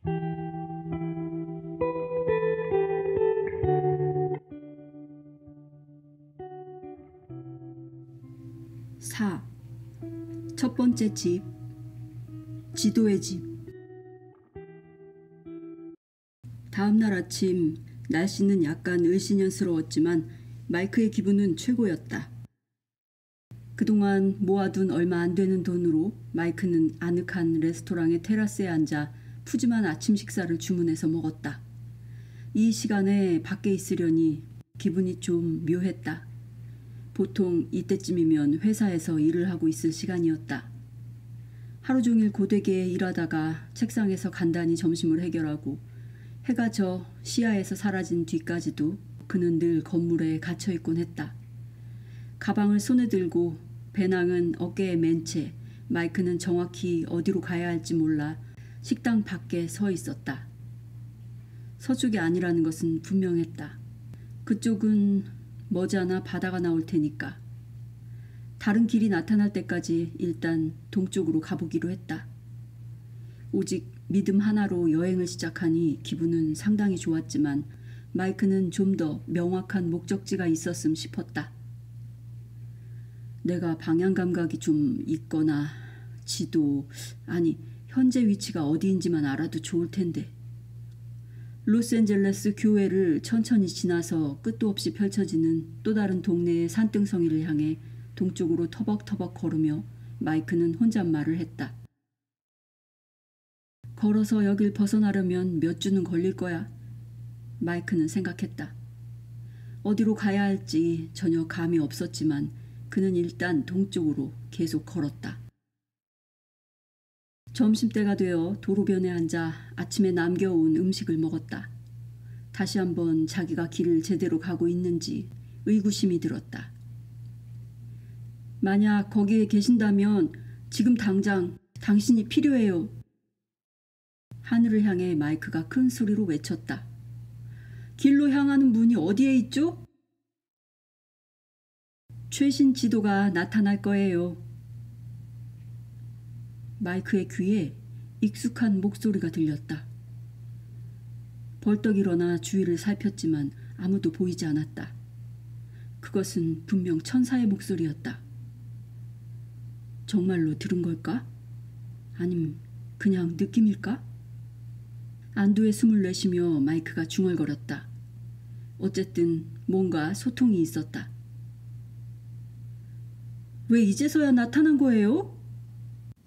4. 첫 번째 집. 지도의 집. 다음날 아침 날씨는 약간 을씨년스러웠지만 마이크의 기분은 최고였다. 그동안 모아둔 얼마 안 되는 돈으로 마이크는 아늑한 레스토랑의 테라스에 앉아 푸짐한 아침 식사를 주문해서 먹었다. 이 시간에 밖에 있으려니 기분이 좀 묘했다. 보통 이때쯤이면 회사에서 일을 하고 있을 시간이었다. 하루 종일 고되게 일하다가 책상에서 간단히 점심을 해결하고 해가 져 시야에서 사라진 뒤까지도 그는 늘 건물에 갇혀있곤 했다. 가방을 손에 들고 배낭은 어깨에 맨 채 마이크는 정확히 어디로 가야 할지 몰라 식당 밖에 서 있었다. 서쪽이 아니라는 것은 분명했다. 그쪽은 머지않아 바다가 나올 테니까. 다른 길이 나타날 때까지 일단 동쪽으로 가보기로 했다. 오직 믿음 하나로 여행을 시작하니 기분은 상당히 좋았지만 마이크는 좀 더 명확한 목적지가 있었음 싶었다. 내가 방향 감각이 좀 있거나 지도, 아니 현재 위치가 어디인지만 알아도 좋을 텐데. 로스앤젤레스 교회를 천천히 지나서 끝도 없이 펼쳐지는 또 다른 동네의 산등성이를 향해 동쪽으로 터벅터벅 걸으며 마이크는 혼잣말을 했다. 걸어서 여길 벗어나려면 몇 주는 걸릴 거야. 마이크는 생각했다. 어디로 가야 할지 전혀 감이 없었지만 그는 일단 동쪽으로 계속 걸었다. 점심때가 되어 도로변에 앉아 아침에 남겨온 음식을 먹었다. 다시 한번 자기가 길을 제대로 가고 있는지 의구심이 들었다. 만약 거기에 계신다면 지금 당장 당신이 필요해요. 하늘을 향해 마이크가 큰 소리로 외쳤다. 길로 향하는 문이 어디에 있죠? 최신 지도가 나타날 거예요. 마이크의 귀에 익숙한 목소리가 들렸다. 벌떡 일어나 주위를 살폈지만 아무도 보이지 않았다. 그것은 분명 천사의 목소리였다. 정말로 들은 걸까? 아님 그냥 느낌일까? 안도의 숨을 내쉬며 마이크가 중얼거렸다. 어쨌든 뭔가 소통이 있었다. 왜 이제서야 나타난 거예요?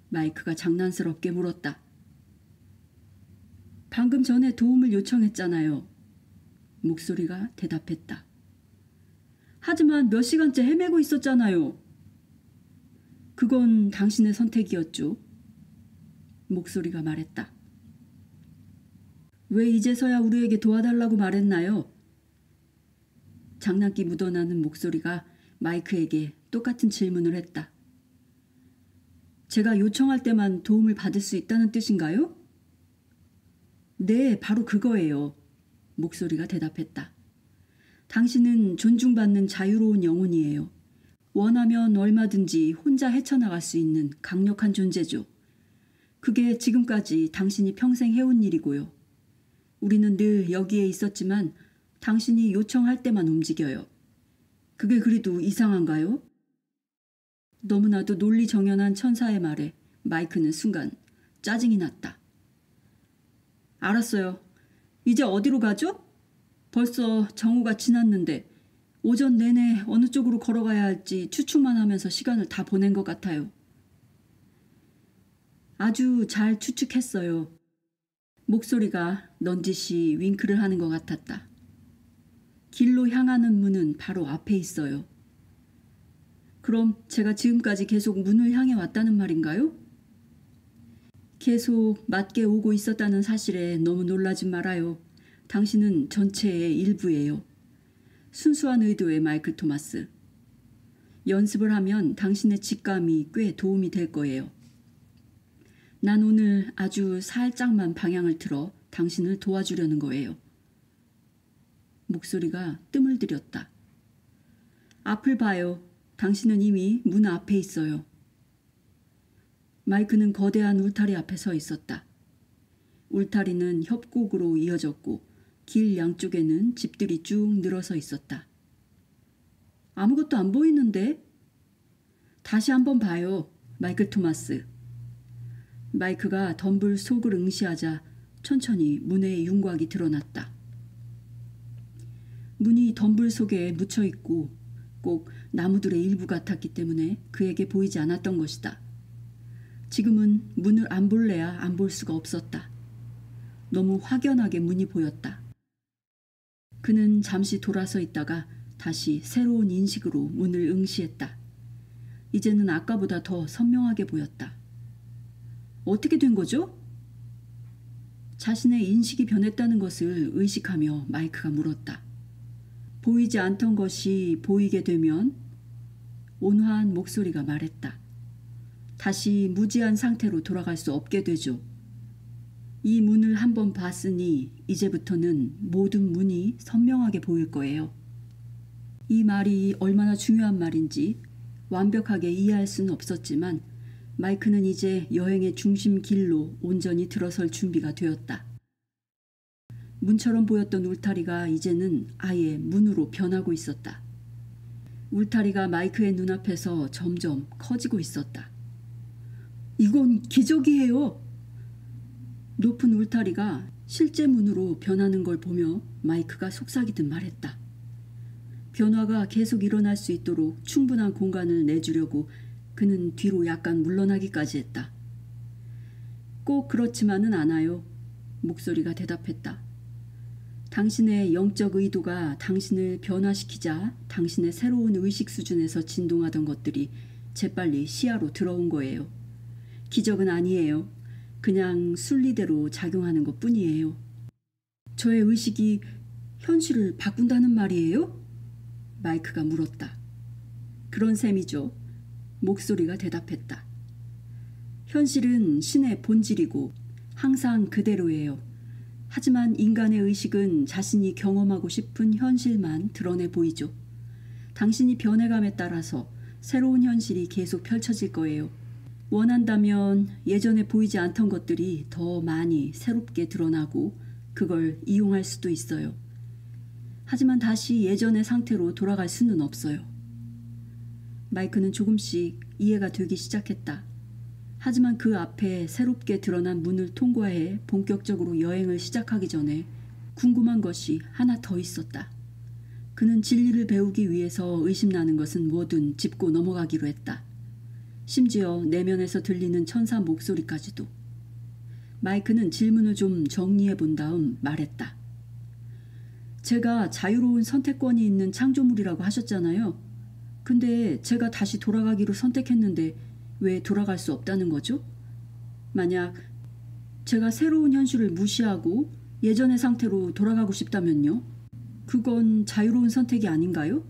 마이크가 장난스럽게 물었다. 방금 전에 도움을 요청했잖아요. 목소리가 대답했다. 하지만 몇 시간째 헤매고 있었잖아요. 그건 당신의 선택이었죠. 목소리가 말했다. 왜 이제서야 우리에게 도와달라고 말했나요? 장난기 묻어나는 목소리가 마이크에게 똑같은 질문을 했다. 제가 요청할 때만 도움을 받을 수 있다는 뜻인가요? 네, 바로 그거예요. 목소리가 대답했다. 당신은 존중받는 자유로운 영혼이에요. 원하면 얼마든지 혼자 헤쳐나갈 수 있는 강력한 존재죠. 그게 지금까지 당신이 평생 해온 일이고요. 우리는 늘 여기에 있었지만 당신이 요청할 때만 움직여요. 그게 그리도 이상한가요? 너무나도 논리정연한 천사의 말에 마이크는 순간 짜증이 났다. 알았어요. 이제 어디로 가죠? 벌써 정오가 지났는데 오전 내내 어느 쪽으로 걸어가야 할지 추측만 하면서 시간을 다 보낸 것 같아요. 아주 잘 추측했어요. 목소리가 넌지시 윙크를 하는 것 같았다. 길로 향하는 문은 바로 앞에 있어요. 그럼 제가 지금까지 계속 문을 향해 왔다는 말인가요? 계속 맞게 오고 있었다는 사실에 너무 놀라지 말아요. 당신은 전체의 일부예요. 순수한 의도의 마이클 토마스. 연습을 하면 당신의 직감이 꽤 도움이 될 거예요. 난 오늘 아주 살짝만 방향을 틀어 당신을 도와주려는 거예요. 목소리가 뜸을 들였다. 앞을 봐요. 당신은 이미 문 앞에 있어요. 마이크는 거대한 울타리 앞에 서 있었다. 울타리는 협곡으로 이어졌고 길 양쪽에는 집들이 쭉 늘어서 있었다. 아무것도 안 보이는데? 다시 한번 봐요, 마이클 토마스. 마이크가 덤불 속을 응시하자 천천히 문의 윤곽이 드러났다. 문이 덤불 속에 묻혀 있고 꼭 나무들의 일부 같았기 때문에 그에게 보이지 않았던 것이다. 지금은 문을 안 볼래야 안 볼 수가 없었다. 너무 확연하게 문이 보였다. 그는 잠시 돌아서 있다가 다시 새로운 인식으로 문을 응시했다. 이제는 아까보다 더 선명하게 보였다. 어떻게 된 거죠? 자신의 인식이 변했다는 것을 의식하며 마이크가 물었다. 보이지 않던 것이 보이게 되면 온화한 목소리가 말했다. 다시 무지한 상태로 돌아갈 수 없게 되죠. 이 문을 한번 봤으니 이제부터는 모든 문이 선명하게 보일 거예요. 이 말이 얼마나 중요한 말인지 완벽하게 이해할 수는 없었지만 마이크는 이제 여행의 중심 길로 온전히 들어설 준비가 되었다. 문처럼 보였던 울타리가 이제는 아예 문으로 변하고 있었다. 울타리가 마이크의 눈앞에서 점점 커지고 있었다. 이건 기적이에요. 높은 울타리가 실제 문으로 변하는 걸 보며 마이크가 속삭이듯 말했다. 변화가 계속 일어날 수 있도록 충분한 공간을 내주려고 그는 뒤로 약간 물러나기까지 했다. 꼭 그렇지만은 않아요. 목소리가 대답했다. 당신의 영적 의도가 당신을 변화시키자 당신의 새로운 의식 수준에서 진동하던 것들이 재빨리 시야로 들어온 거예요. 기적은 아니에요. 그냥 순리대로 작용하는 것뿐이에요. 저의 의식이 현실을 바꾼다는 말이에요? 마이크가 물었다. 그런 셈이죠. 목소리가 대답했다. 현실은 신의 본질이고 항상 그대로예요. 하지만 인간의 의식은 자신이 경험하고 싶은 현실만 드러내 보이죠. 당신이 변해감에 따라서 새로운 현실이 계속 펼쳐질 거예요. 원한다면 예전에 보이지 않던 것들이 더 많이 새롭게 드러나고 그걸 이용할 수도 있어요. 하지만 다시 예전의 상태로 돌아갈 수는 없어요. 마이크는 조금씩 이해가 되기 시작했다. 하지만 그 앞에 새롭게 드러난 문을 통과해 본격적으로 여행을 시작하기 전에 궁금한 것이 하나 더 있었다. 그는 진리를 배우기 위해서 의심나는 것은 뭐든 짚고 넘어가기로 했다. 심지어 내면에서 들리는 천사 목소리까지도. 마이크는 질문을 좀 정리해 본 다음 말했다. 제가 자유로운 선택권이 있는 창조물이라고 하셨잖아요. 근데 제가 다시 돌아가기로 선택했는데 왜 돌아갈 수 없다는 거죠? 만약 제가 새로운 현실을 무시하고 예전의 상태로 돌아가고 싶다면요? 그건 자유로운 선택이 아닌가요?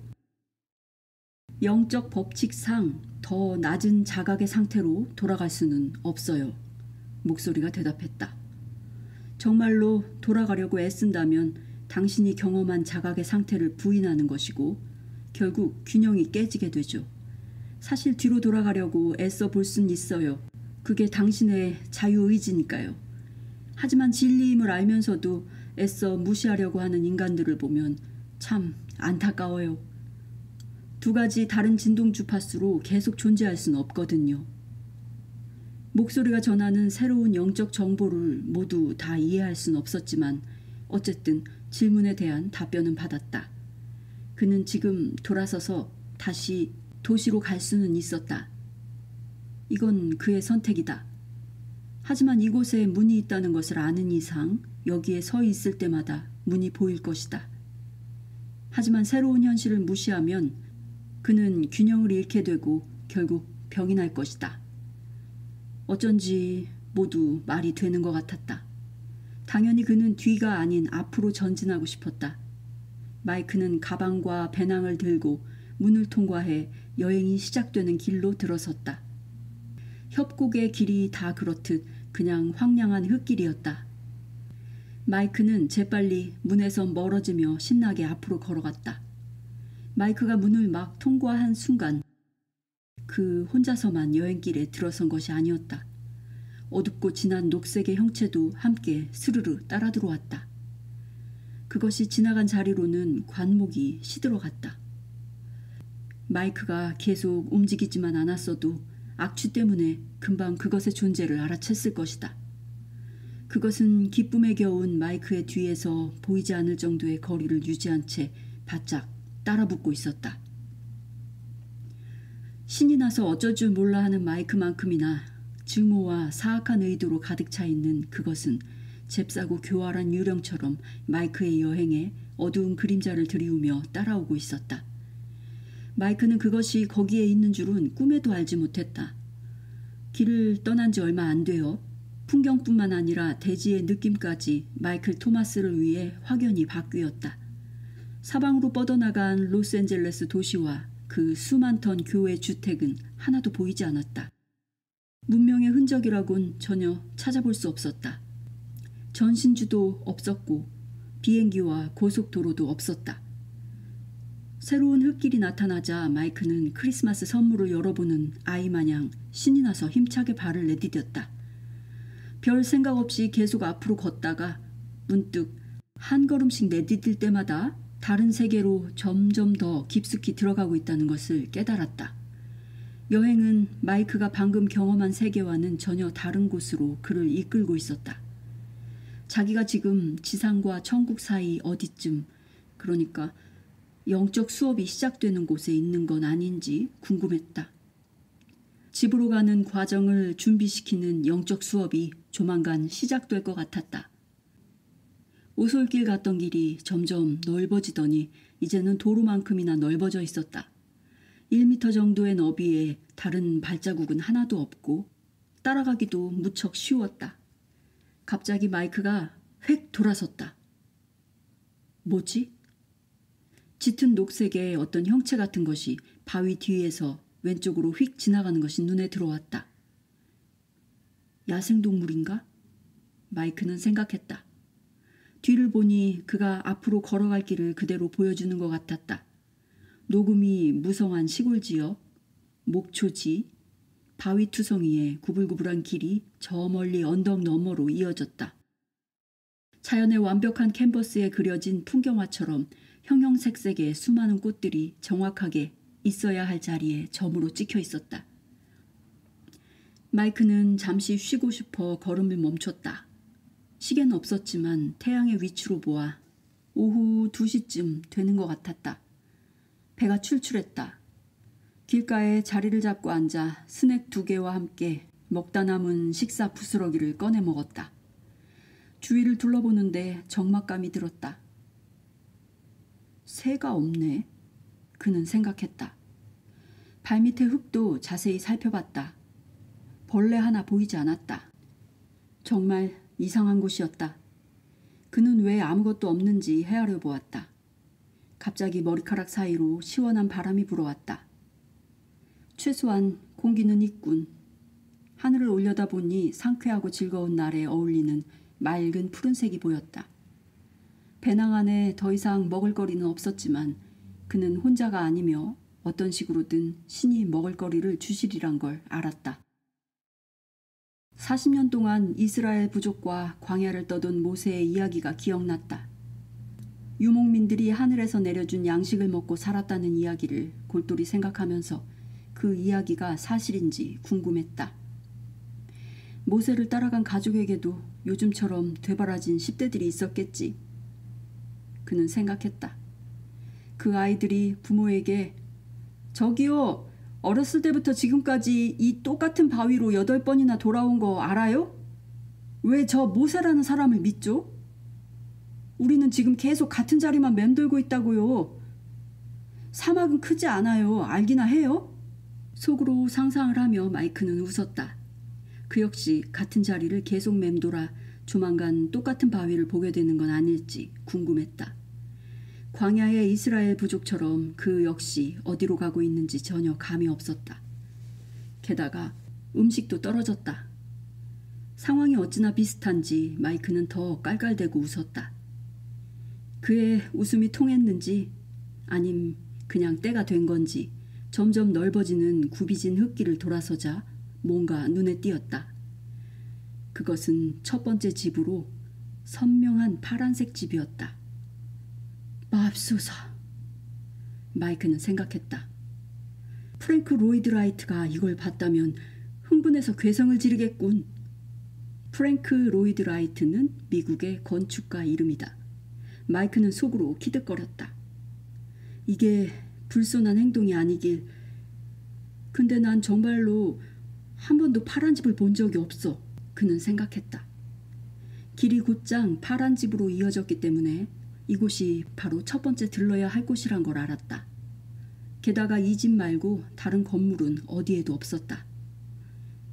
영적 법칙상 더 낮은 자각의 상태로 돌아갈 수는 없어요. 목소리가 대답했다. 정말로 돌아가려고 애쓴다면 당신이 경험한 자각의 상태를 부인하는 것이고 결국 균형이 깨지게 되죠. 사실 뒤로 돌아가려고 애써 볼 수는 있어요. 그게 당신의 자유의지니까요. 하지만 진리임을 알면서도 애써 무시하려고 하는 인간들을 보면 참 안타까워요. 두 가지 다른 진동 주파수로 계속 존재할 수는 없거든요. 목소리가 전하는 새로운 영적 정보를 모두 다 이해할 수는 없었지만 어쨌든 질문에 대한 답변은 받았다. 그는 지금 돌아서서 다시 도시로 갈 수는 있었다. 이건 그의 선택이다. 하지만 이곳에 문이 있다는 것을 아는 이상 여기에 서 있을 때마다 문이 보일 것이다. 하지만 새로운 현실을 무시하면 그는 균형을 잃게 되고 결국 병이 날 것이다. 어쩐지 모두 말이 되는 것 같았다. 당연히 그는 뒤가 아닌 앞으로 전진하고 싶었다. 마이크는 가방과 배낭을 들고 문을 통과해 여행이 시작되는 길로 들어섰다. 협곡의 길이 다 그렇듯 그냥 황량한 흙길이었다. 마이크는 재빨리 문에서 멀어지며 신나게 앞으로 걸어갔다. 마이크가 문을 막 통과한 순간 그 혼자서만 여행길에 들어선 것이 아니었다. 어둡고 진한 녹색의 형체도 함께 스르르 따라 들어왔다. 그것이 지나간 자리로는 관목이 시들어갔다. 마이크가 계속 움직이지만 않았어도 악취 때문에 금방 그것의 존재를 알아챘을 것이다. 그것은 기쁨에 겨운 마이크의 뒤에서 보이지 않을 정도의 거리를 유지한 채 바짝 따라붙고 있었다. 신이 나서 어쩔 줄 몰라 하는 마이크만큼이나 증오와 사악한 의도로 가득 차 있는 그것은 잽싸고 교활한 유령처럼 마이크의 여행에 어두운 그림자를 들이우며 따라오고 있었다. 마이크는 그것이 거기에 있는 줄은 꿈에도 알지 못했다. 길을 떠난 지 얼마 안 되어 풍경뿐만 아니라 대지의 느낌까지 마이클 토마스를 위해 확연히 바뀌었다. 사방으로 뻗어나간 로스앤젤레스 도시와 그 수많던 교회 주택은 하나도 보이지 않았다. 문명의 흔적이라곤 전혀 찾아볼 수 없었다. 전신주도 없었고 비행기와 고속도로도 없었다. 새로운 흙길이 나타나자 마이크는 크리스마스 선물을 열어보는 아이 마냥 신이 나서 힘차게 발을 내디뎠다. 별 생각 없이 계속 앞으로 걷다가 문득 한 걸음씩 내디딜 때마다 다른 세계로 점점 더 깊숙이 들어가고 있다는 것을 깨달았다. 여행은 마이크가 방금 경험한 세계와는 전혀 다른 곳으로 그를 이끌고 있었다. 자기가 지금 지상과 천국 사이 어디쯤, 그러니까 영적 수업이 시작되는 곳에 있는 건 아닌지 궁금했다. 집으로 가는 과정을 준비시키는 영적 수업이 조만간 시작될 것 같았다. 오솔길 갔던 길이 점점 넓어지더니 이제는 도로만큼이나 넓어져 있었다. 1m 정도의 너비에 다른 발자국은 하나도 없고 따라가기도 무척 쉬웠다. 갑자기 마이크가 획 돌아섰다. 뭐지? 짙은 녹색의 어떤 형체 같은 것이 바위 뒤에서 왼쪽으로 휙 지나가는 것이 눈에 들어왔다. 야생동물인가? 마이크는 생각했다. 뒤를 보니 그가 앞으로 걸어갈 길을 그대로 보여주는 것 같았다. 녹음이 무성한 시골지역, 목초지, 바위투성이의 구불구불한 길이 저 멀리 언덕 너머로 이어졌다. 자연의 완벽한 캔버스에 그려진 풍경화처럼 형형색색의 수많은 꽃들이 정확하게 있어야 할 자리에 점으로 찍혀 있었다. 마이크는 잠시 쉬고 싶어 걸음을 멈췄다. 시계는 없었지만 태양의 위치로 보아 오후 2시쯤 되는 것 같았다. 배가 출출했다. 길가에 자리를 잡고 앉아 스낵 2개와 함께 먹다 남은 식사 부스러기를 꺼내 먹었다. 주위를 둘러보는데 적막감이 들었다. 새가 없네. 그는 생각했다. 발밑의 흙도 자세히 살펴봤다. 벌레 하나 보이지 않았다. 정말 이상한 곳이었다. 그는 왜 아무것도 없는지 헤아려 보았다. 갑자기 머리카락 사이로 시원한 바람이 불어왔다. 최소한 공기는 있군. 하늘을 올려다보니 상쾌하고 즐거운 날에 어울리는 맑은 푸른색이 보였다. 배낭 안에 더 이상 먹을거리는 없었지만 그는 혼자가 아니며 어떤 식으로든 신이 먹을거리를 주시리란 걸 알았다. 40년 동안 이스라엘 부족과 광야를 떠돈 모세의 이야기가 기억났다. 유목민들이 하늘에서 내려준 양식을 먹고 살았다는 이야기를 골똘히 생각하면서 그 이야기가 사실인지 궁금했다. 모세를 따라간 가족에게도 요즘처럼 되바라진 10대들이 있었겠지. 그는 생각했다. 그 아이들이 부모에게 저기요, 어렸을 때부터 지금까지 이 똑같은 바위로 8번이나 돌아온 거 알아요? 왜 저 모세라는 사람을 믿죠? 우리는 지금 계속 같은 자리만 맴돌고 있다고요. 사막은 크지 않아요. 알기나 해요? 속으로 상상을 하며 마이크는 웃었다. 그 역시 같은 자리를 계속 맴돌아 조만간 똑같은 바위를 보게 되는 건 아닐지 궁금했다. 광야의 이스라엘 부족처럼 그 역시 어디로 가고 있는지 전혀 감이 없었다. 게다가 음식도 떨어졌다. 상황이 어찌나 비슷한지 마이크는 더 깔깔대고 웃었다. 그의 웃음이 통했는지 아님 그냥 때가 된 건지 점점 넓어지는 굽이진 흙길을 돌아서자 뭔가 눈에 띄었다. 그것은 첫 번째 집으로 선명한 파란색 집이었다. 맙소사. 마이크는 생각했다. 프랭크 로이드 라이트가 이걸 봤다면 흥분해서 괴성을 지르겠군. 프랭크 로이드 라이트는 미국의 건축가 이름이다. 마이크는 속으로 기득거렸다. 이게 불손한 행동이 아니길. 근데 난 정말로 한 번도 파란 집을 본 적이 없어. 그는 생각했다. 길이 곧장 파란 집으로 이어졌기 때문에 이곳이 바로 첫 번째 들러야 할 곳이란 걸 알았다. 게다가 이 집 말고 다른 건물은 어디에도 없었다.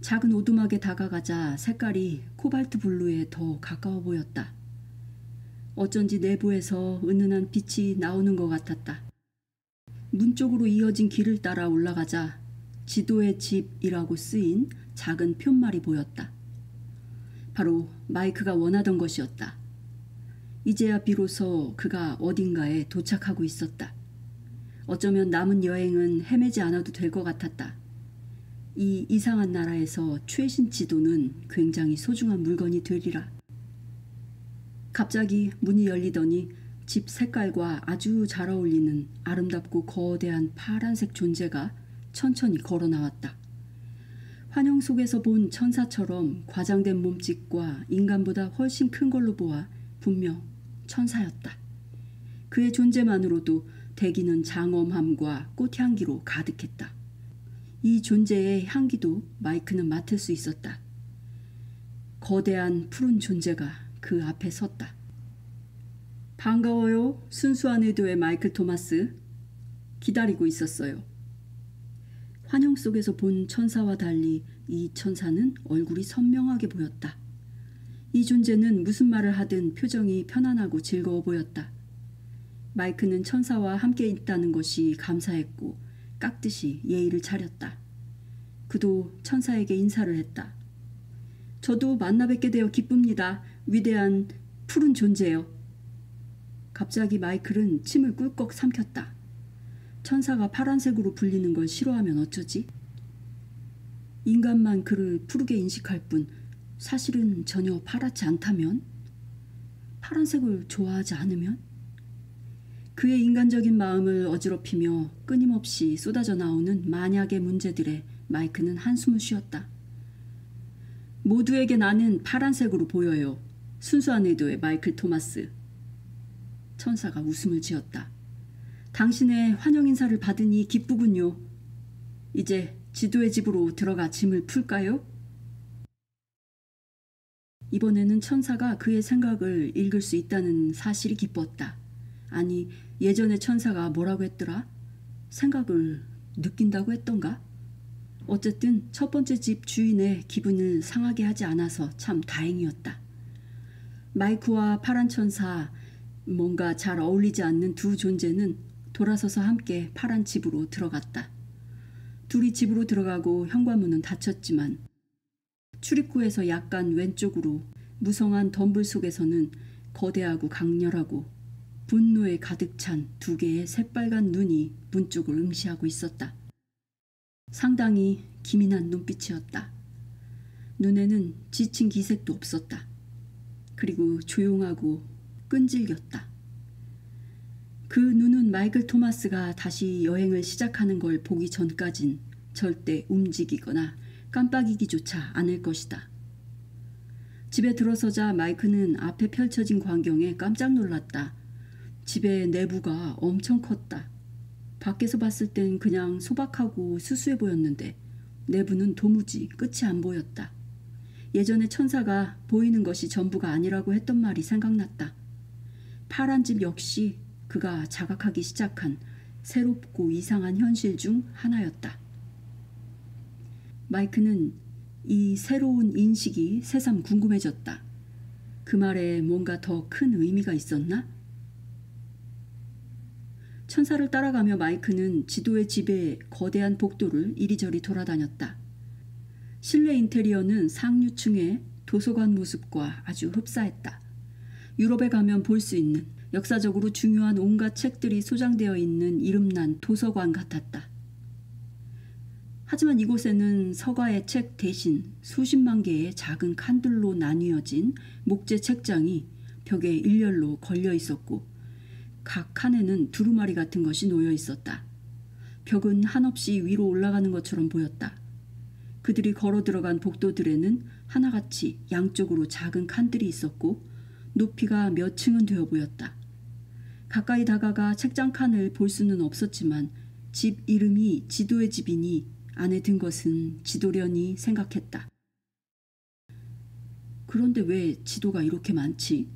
작은 오두막에 다가가자 색깔이 코발트 블루에 더 가까워 보였다. 어쩐지 내부에서 은은한 빛이 나오는 것 같았다. 문 쪽으로 이어진 길을 따라 올라가자 지도의 집이라고 쓰인 작은 푯말이 보였다. 바로 마이크가 원하던 것이었다. 이제야 비로소 그가 어딘가에 도착하고 있었다. 어쩌면 남은 여행은 헤매지 않아도 될 것 같았다. 이 이상한 나라에서 최신 지도는 굉장히 소중한 물건이 되리라. 갑자기 문이 열리더니 집 색깔과 아주 잘 어울리는 아름답고 거대한 파란색 존재가 천천히 걸어 나왔다. 환영 속에서 본 천사처럼 과장된 몸짓과 인간보다 훨씬 큰 걸로 보아 분명 천사였다. 그의 존재만으로도 대기는 장엄함과 꽃향기로 가득했다. 이 존재의 향기도 마이크는 맡을 수 있었다. 거대한 푸른 존재가 그 앞에 섰다. 반가워요. 순수한 의도의 마이클 토마스. 기다리고 있었어요. 환영 속에서 본 천사와 달리 이 천사는 얼굴이 선명하게 보였다. 이 존재는 무슨 말을 하든 표정이 편안하고 즐거워 보였다. 마이크는 천사와 함께 있다는 것이 감사했고 깍듯이 예의를 차렸다. 그도 천사에게 인사를 했다. 저도 만나 뵙게 되어 기쁩니다. 위대한 푸른 존재요. 갑자기 마이클은 침을 꿀꺽 삼켰다. 천사가 파란색으로 불리는 걸 싫어하면 어쩌지? 인간만 그를 푸르게 인식할 뿐 사실은 전혀 파랗지 않다면? 파란색을 좋아하지 않으면? 그의 인간적인 마음을 어지럽히며 끊임없이 쏟아져 나오는 만약의 문제들에 마이크는 한숨을 쉬었다. 모두에게 나는 파란색으로 보여요. 순수한 의도의 마이클 토마스. 천사가 웃음을 지었다. 당신의 환영 인사를 받으니 기쁘군요. 이제 지도의 집으로 들어가 짐을 풀까요? 이번에는 천사가 그의 생각을 읽을 수 있다는 사실이 기뻤다. 아니, 예전에 천사가 뭐라고 했더라? 생각을 느낀다고 했던가? 어쨌든 첫 번째 집 주인의 기분을 상하게 하지 않아서 참 다행이었다. 마이크와 파란 천사, 뭔가 잘 어울리지 않는 두 존재는 돌아서서 함께 파란 집으로 들어갔다. 둘이 집으로 들어가고 현관문은 닫혔지만 출입구에서 약간 왼쪽으로 무성한 덤불 속에서는 거대하고 강렬하고 분노에 가득 찬 두 개의 새빨간 눈이 문 쪽을 응시하고 있었다. 상당히 기민한 눈빛이었다. 눈에는 지친 기색도 없었다. 그리고 조용하고 끈질겼다. 그 눈은 마이클 토마스가 다시 여행을 시작하는 걸 보기 전까진 절대 움직이거나 깜빡이기조차 않을 것이다. 집에 들어서자 마이크는 앞에 펼쳐진 광경에 깜짝 놀랐다. 집의 내부가 엄청 컸다. 밖에서 봤을 땐 그냥 소박하고 수수해 보였는데 내부는 도무지 끝이 안 보였다. 예전에 천사가 보이는 것이 전부가 아니라고 했던 말이 생각났다. 파란 집 역시 그가 자각하기 시작한 새롭고 이상한 현실 중 하나였다. 마이크는 이 새로운 인식이 새삼 궁금해졌다. 그 말에 뭔가 더 큰 의미가 있었나? 천사를 따라가며 마이크는 지도의 집의 거대한 복도를 이리저리 돌아다녔다. 실내 인테리어는 상류층의 도서관 모습과 아주 흡사했다. 유럽에 가면 볼 수 있는 역사적으로 중요한 온갖 책들이 소장되어 있는 이름난 도서관 같았다. 하지만 이곳에는 서가의 책 대신 수십만 개의 작은 칸들로 나뉘어진 목재 책장이 벽에 일렬로 걸려 있었고 각 칸에는 두루마리 같은 것이 놓여 있었다. 벽은 한없이 위로 올라가는 것처럼 보였다. 그들이 걸어 들어간 복도들에는 하나같이 양쪽으로 작은 칸들이 있었고 높이가 몇 층은 되어 보였다. 가까이 다가가 책장 칸을 볼 수는 없었지만 집 이름이 지도의 집이니 안에 든 것은 지도려니 생각했다. 그런데 왜 지도가 이렇게 많지?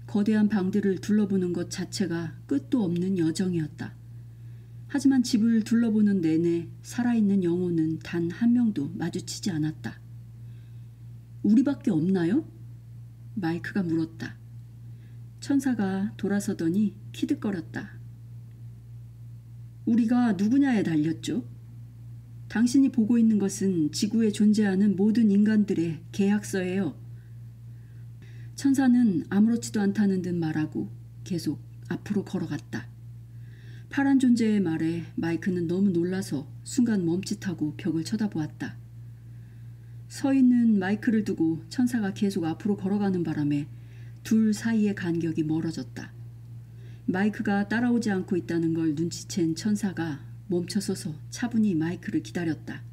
거대한 방들을 둘러보는 것 자체가 끝도 없는 여정이었다. 하지만 집을 둘러보는 내내 살아있는 영혼은 단 한 명도 마주치지 않았다. 우리밖에 없나요? 마이크가 물었다. 천사가 돌아서더니 키득거렸다. 우리가 누구냐에 달렸죠. 당신이 보고 있는 것은 지구에 존재하는 모든 인간들의 계약서예요. 천사는 아무렇지도 않다는 듯 말하고 계속 앞으로 걸어갔다. 파란 존재의 말에 마이크는 너무 놀라서 순간 멈칫하고 벽을 쳐다보았다. 서 있는 마이크를 두고 천사가 계속 앞으로 걸어가는 바람에 둘 사이의 간격이 멀어졌다. 마이크가 따라오지 않고 있다는 걸 눈치챈 천사가 멈춰서서 차분히 마이크를 기다렸다.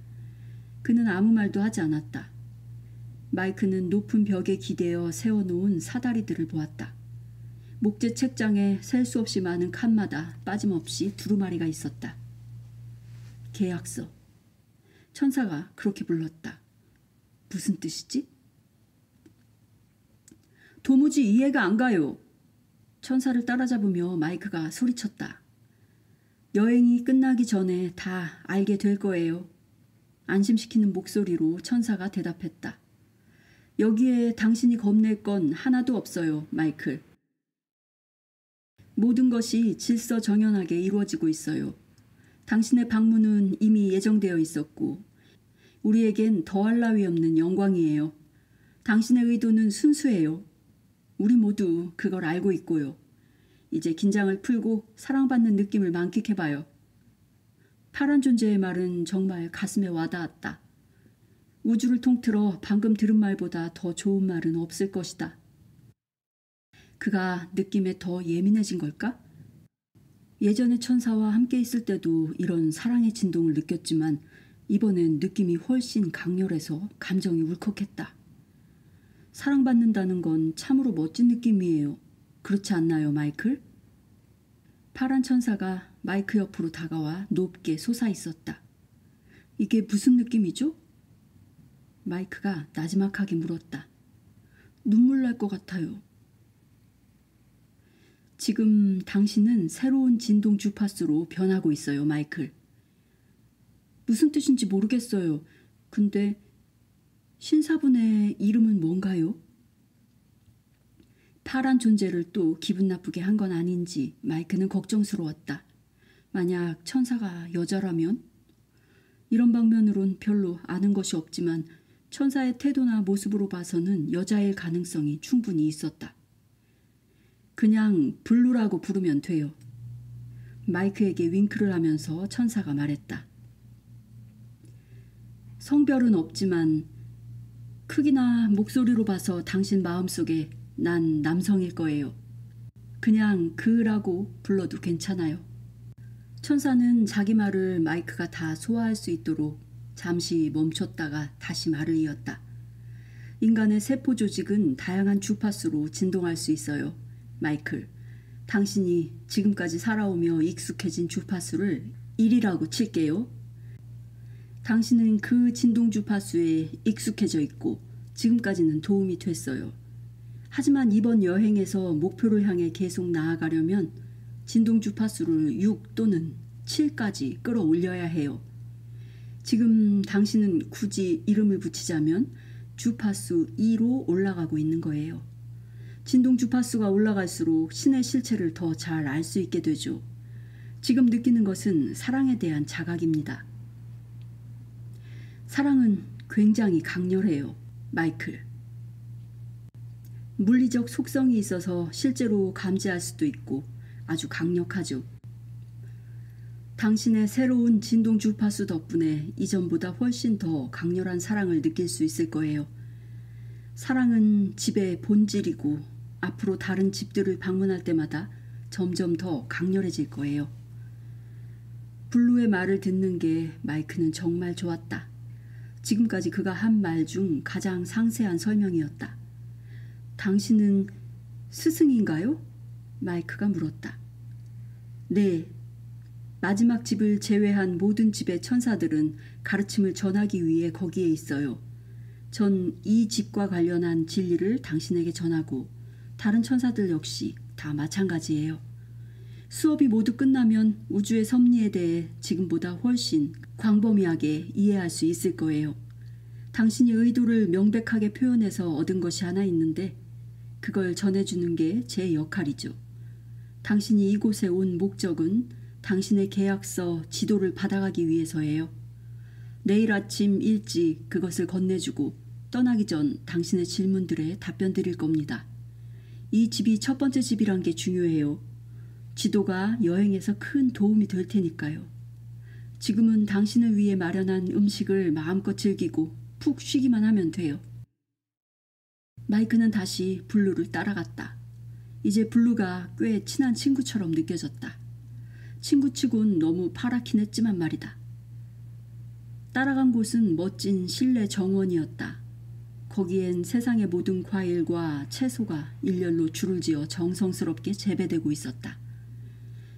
그는 아무 말도 하지 않았다. 마이크는 높은 벽에 기대어 세워놓은 사다리들을 보았다. 목재 책장에 셀 수 없이 많은 칸마다 빠짐없이 두루마리가 있었다. 계약서. 천사가 그렇게 불렀다. 무슨 뜻이지? 도무지 이해가 안 가요. 천사를 따라잡으며 마이크가 소리쳤다. 여행이 끝나기 전에 다 알게 될 거예요. 안심시키는 목소리로 천사가 대답했다. 여기에 당신이 겁낼 건 하나도 없어요, 마이클. 모든 것이 질서정연하게 이루어지고 있어요. 당신의 방문은 이미 예정되어 있었고 우리에겐 더할 나위 없는 영광이에요. 당신의 의도는 순수해요. 우리 모두 그걸 알고 있고요. 이제 긴장을 풀고 사랑받는 느낌을 만끽해봐요. 파란 존재의 말은 정말 가슴에 와닿았다. 우주를 통틀어 방금 들은 말보다 더 좋은 말은 없을 것이다. 그가 느낌에 더 예민해진 걸까? 예전에 천사와 함께 있을 때도 이런 사랑의 진동을 느꼈지만 이번엔 느낌이 훨씬 강렬해서 감정이 울컥했다. 사랑받는다는 건 참으로 멋진 느낌이에요. 그렇지 않나요, 마이클? 파란 천사가 마이크 옆으로 다가와 높게 솟아있었다. 이게 무슨 느낌이죠? 마이크가 나지막하게 물었다. 눈물 날 것 같아요. 지금 당신은 새로운 진동 주파수로 변하고 있어요, 마이클. 무슨 뜻인지 모르겠어요. 근데 신사분의 이름은 뭔가요? 파란 존재를 또 기분 나쁘게 한 건 아닌지 마이크는 걱정스러웠다. 만약 천사가 여자라면? 이런 방면으론 별로 아는 것이 없지만 천사의 태도나 모습으로 봐서는 여자일 가능성이 충분히 있었다. 그냥 블루라고 부르면 돼요. 마이크에게 윙크를 하면서 천사가 말했다. 성별은 없지만 크기나 목소리로 봐서 당신 마음속에 난 남성일 거예요. 그냥 그라고 불러도 괜찮아요. 천사는 자기 말을 마이크가 다 소화할 수 있도록 잠시 멈췄다가 다시 말을 이었다. 인간의 세포 조직은 다양한 주파수로 진동할 수 있어요. 마이클, 당신이 지금까지 살아오며 익숙해진 주파수를 1이라고 칠게요. 당신은 그 진동 주파수에 익숙해져 있고 지금까지는 도움이 됐어요. 하지만 이번 여행에서 목표를 향해 계속 나아가려면 진동 주파수를 6 또는 7까지 끌어올려야 해요. 지금 당신은 굳이 이름을 붙이자면 주파수 2로 올라가고 있는 거예요. 진동 주파수가 올라갈수록 신의 실체를 더 잘 알 수 있게 되죠. 지금 느끼는 것은 사랑에 대한 자각입니다. 사랑은 굉장히 강렬해요, 마이클. 물리적 속성이 있어서 실제로 감지할 수도 있고 아주 강력하죠. 당신의 새로운 진동 주파수 덕분에 이전보다 훨씬 더 강렬한 사랑을 느낄 수 있을 거예요. 사랑은 집의 본질이고 앞으로 다른 집들을 방문할 때마다 점점 더 강렬해질 거예요. 블루의 말을 듣는 게 마이크는 정말 좋았다. 지금까지 그가 한 말 중 가장 상세한 설명이었다. 당신은 스승인가요? 마이크가 물었다. 네. 마지막 집을 제외한 모든 집의 천사들은 가르침을 전하기 위해 거기에 있어요. 전 이 집과 관련한 진리를 당신에게 전하고 다른 천사들 역시 다 마찬가지예요. 수업이 모두 끝나면 우주의 섭리에 대해 지금보다 훨씬 광범위하게 이해할 수 있을 거예요. 당신이 의도를 명백하게 표현해서 얻은 것이 하나 있는데 그걸 전해주는 게 제 역할이죠. 당신이 이곳에 온 목적은 당신의 계약서 지도를 받아가기 위해서예요. 내일 아침 일찍 그것을 건네주고 떠나기 전 당신의 질문들에 답변 드릴 겁니다. 이 집이 첫 번째 집이란 게 중요해요. 지도가 여행에서 큰 도움이 될 테니까요. 지금은 당신을 위해 마련한 음식을 마음껏 즐기고 푹 쉬기만 하면 돼요. 마이크는 다시 블루를 따라갔다. 이제 블루가 꽤 친한 친구처럼 느껴졌다. 친구치곤 너무 파랗긴 했지만 말이다. 따라간 곳은 멋진 실내 정원이었다. 거기엔 세상의 모든 과일과 채소가 일렬로 줄을 지어 정성스럽게 재배되고 있었다.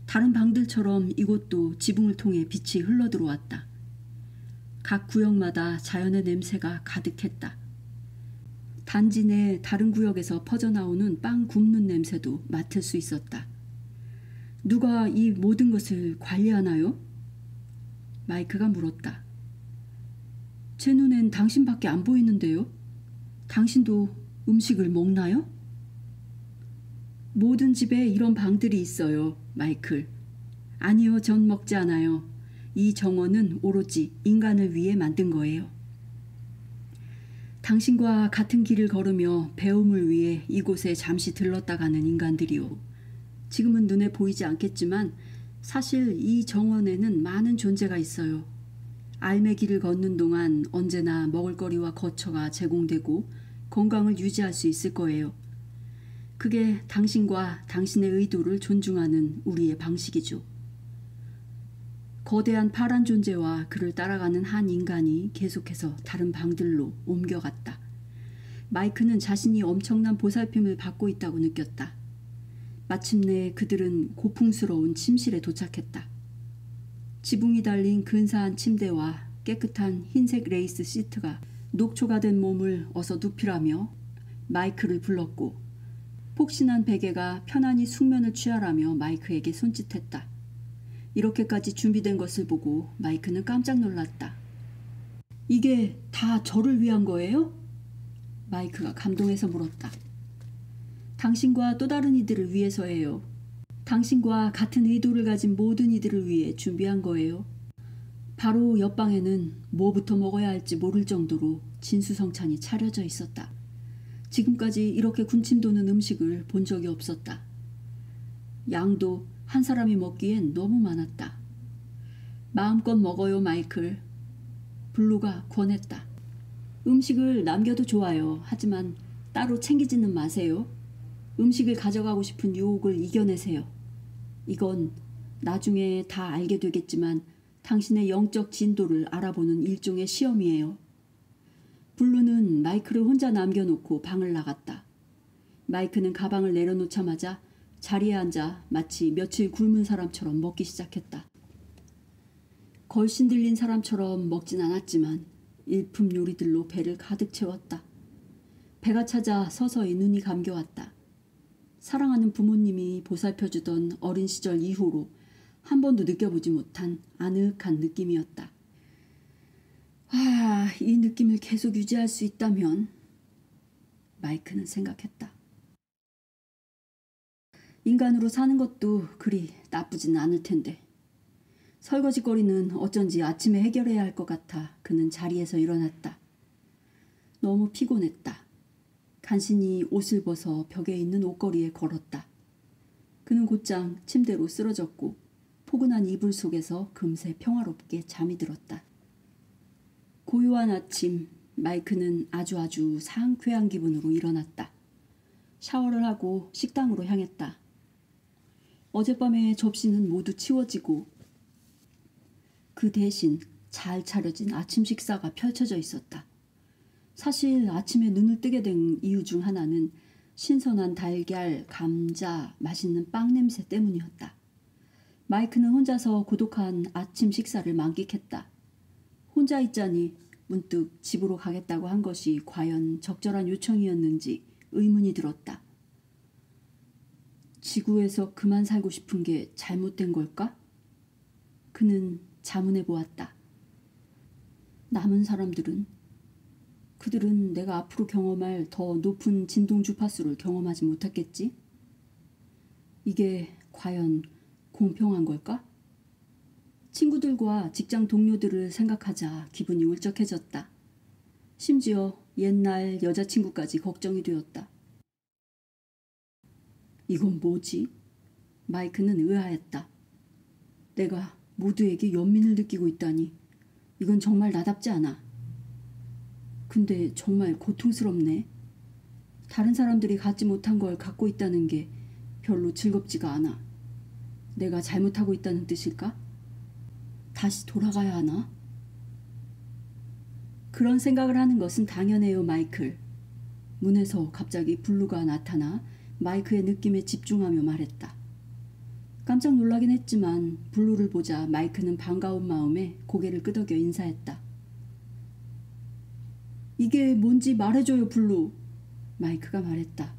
다른 방들처럼 이곳도 지붕을 통해 빛이 흘러들어왔다. 각 구역마다 자연의 냄새가 가득했다. 단지 내 다른 구역에서 퍼져나오는 빵 굽는 냄새도 맡을 수 있었다. 누가 이 모든 것을 관리하나요? 마이크가 물었다. 제 눈엔 당신밖에 안 보이는데요. 당신도 음식을 먹나요? 모든 집에 이런 방들이 있어요, 마이클. 아니요, 전 먹지 않아요. 이 정원은 오로지 인간을 위해 만든 거예요. 당신과 같은 길을 걸으며 배움을 위해 이곳에 잠시 들렀다 가는 인간들이요. 지금은 눈에 보이지 않겠지만 사실 이 정원에는 많은 존재가 있어요. 알매 길을 걷는 동안 언제나 먹을거리와 거처가 제공되고 건강을 유지할 수 있을 거예요. 그게 당신과 당신의 의도를 존중하는 우리의 방식이죠. 거대한 파란 존재와 그를 따라가는 한 인간이 계속해서 다른 방들로 옮겨갔다. 마이크는 자신이 엄청난 보살핌을 받고 있다고 느꼈다. 마침내 그들은 고풍스러운 침실에 도착했다. 지붕이 달린 근사한 침대와 깨끗한 흰색 레이스 시트가 녹초가 된 몸을 어서 눕히라며 마이크를 불렀고 폭신한 베개가 편안히 숙면을 취하라며 마이크에게 손짓했다. 이렇게까지 준비된 것을 보고 마이크는 깜짝 놀랐다. 이게 다 저를 위한 거예요? 마이크가 감동해서 물었다. 당신과 또 다른 이들을 위해서예요. 당신과 같은 의도를 가진 모든 이들을 위해 준비한 거예요. 바로 옆방에는 뭐부터 먹어야 할지 모를 정도로 진수성찬이 차려져 있었다. 지금까지 이렇게 군침 도는 음식을 본 적이 없었다. 양도 한 사람이 먹기엔 너무 많았다. 마음껏 먹어요, 마이클. 블루가 권했다. 음식을 남겨도 좋아요. 하지만 따로 챙기지는 마세요. 음식을 가져가고 싶은 유혹을 이겨내세요. 이건 나중에 다 알게 되겠지만 당신의 영적 진도를 알아보는 일종의 시험이에요. 블루는 마이크를 혼자 남겨놓고 방을 나갔다. 마이크는 가방을 내려놓자마자 자리에 앉아 마치 며칠 굶은 사람처럼 먹기 시작했다. 걸신 들린 사람처럼 먹진 않았지만 일품 요리들로 배를 가득 채웠다. 배가 찾아 서서히 눈이 감겨왔다. 사랑하는 부모님이 보살펴주던 어린 시절 이후로 한 번도 느껴보지 못한 아늑한 느낌이었다. 이 느낌을 계속 유지할 수 있다면 마이크는 생각했다. 인간으로 사는 것도 그리 나쁘진 않을 텐데. 설거지거리는 어쩐지 아침에 해결해야 할 것 같아 그는 자리에서 일어났다. 너무 피곤했다. 간신히 옷을 벗어 벽에 있는 옷걸이에 걸었다. 그는 곧장 침대로 쓰러졌고 포근한 이불 속에서 금세 평화롭게 잠이 들었다. 고요한 아침, 마이크는 아주 상쾌한 기분으로 일어났다. 샤워를 하고 식당으로 향했다. 어젯밤의 접시는 모두 치워지고 그 대신 잘 차려진 아침 식사가 펼쳐져 있었다. 사실 아침에 눈을 뜨게 된 이유 중 하나는 신선한 달걀, 감자, 맛있는 빵 냄새 때문이었다. 마이크는 혼자서 고독한 아침 식사를 만끽했다. 혼자 있자니 문득 집으로 가겠다고 한 것이 과연 적절한 요청이었는지 의문이 들었다. 지구에서 그만 살고 싶은 게 잘못된 걸까? 그는 자문해 보았다. 남은 사람들은? 그들은 내가 앞으로 경험할 더 높은 진동 주파수를 경험하지 못했겠지? 이게 과연 공평한 걸까? 친구들과 직장 동료들을 생각하자 기분이 울적해졌다. 심지어 옛날 여자친구까지 걱정이 되었다. 이건 뭐지? 마이크는 의아했다. 내가 모두에게 연민을 느끼고 있다니 이건 정말 나답지 않아. 근데 정말 고통스럽네. 다른 사람들이 갖지 못한 걸 갖고 있다는 게 별로 즐겁지가 않아. 내가 잘못하고 있다는 뜻일까? 다시 돌아가야 하나? 그런 생각을 하는 것은 당연해요, 마이클. 문에서 갑자기 블루가 나타나 마이크의 느낌에 집중하며 말했다. 깜짝 놀라긴 했지만 블루를 보자 마이크는 반가운 마음에 고개를 끄덕여 인사했다. 이게 뭔지 말해줘요, 블루. 마이크가 말했다.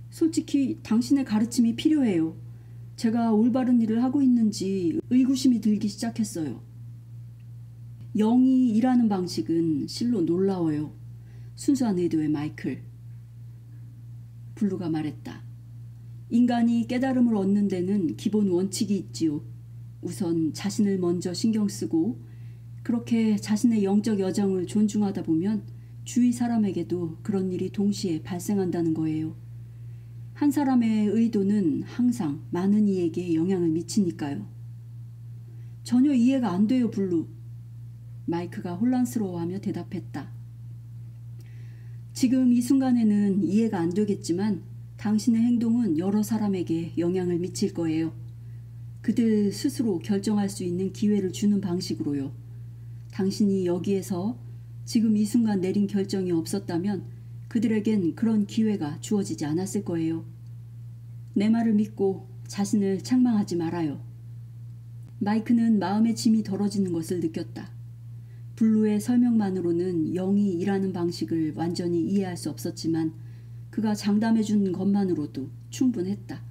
솔직히 당신의 가르침이 필요해요. 제가 올바른 일을 하고 있는지 의구심이 들기 시작했어요. 영이 일하는 방식은 실로 놀라워요. 순수한 의도의 마이클. 블루가 말했다. 인간이 깨달음을 얻는 데는 기본 원칙이 있지요. 우선 자신을 먼저 신경 쓰고 그렇게 자신의 영적 여정을 존중하다 보면 주위 사람에게도 그런 일이 동시에 발생한다는 거예요. 한 사람의 의도는 항상 많은 이에게 영향을 미치니까요. 전혀 이해가 안 돼요, 블루. 마이크가 혼란스러워하며 대답했다. 지금 이 순간에는 이해가 안 되겠지만 당신의 행동은 여러 사람에게 영향을 미칠 거예요. 그들 스스로 결정할 수 있는 기회를 주는 방식으로요. 당신이 여기에서 지금 이 순간 내린 결정이 없었다면 그들에겐 그런 기회가 주어지지 않았을 거예요. 내 말을 믿고 자신을 책망하지 말아요. 마이크는 마음의 짐이 덜어지는 것을 느꼈다. 블루의 설명만으로는 영이 일하는 방식을 완전히 이해할 수 없었지만 그가 장담해준 것만으로도 충분했다.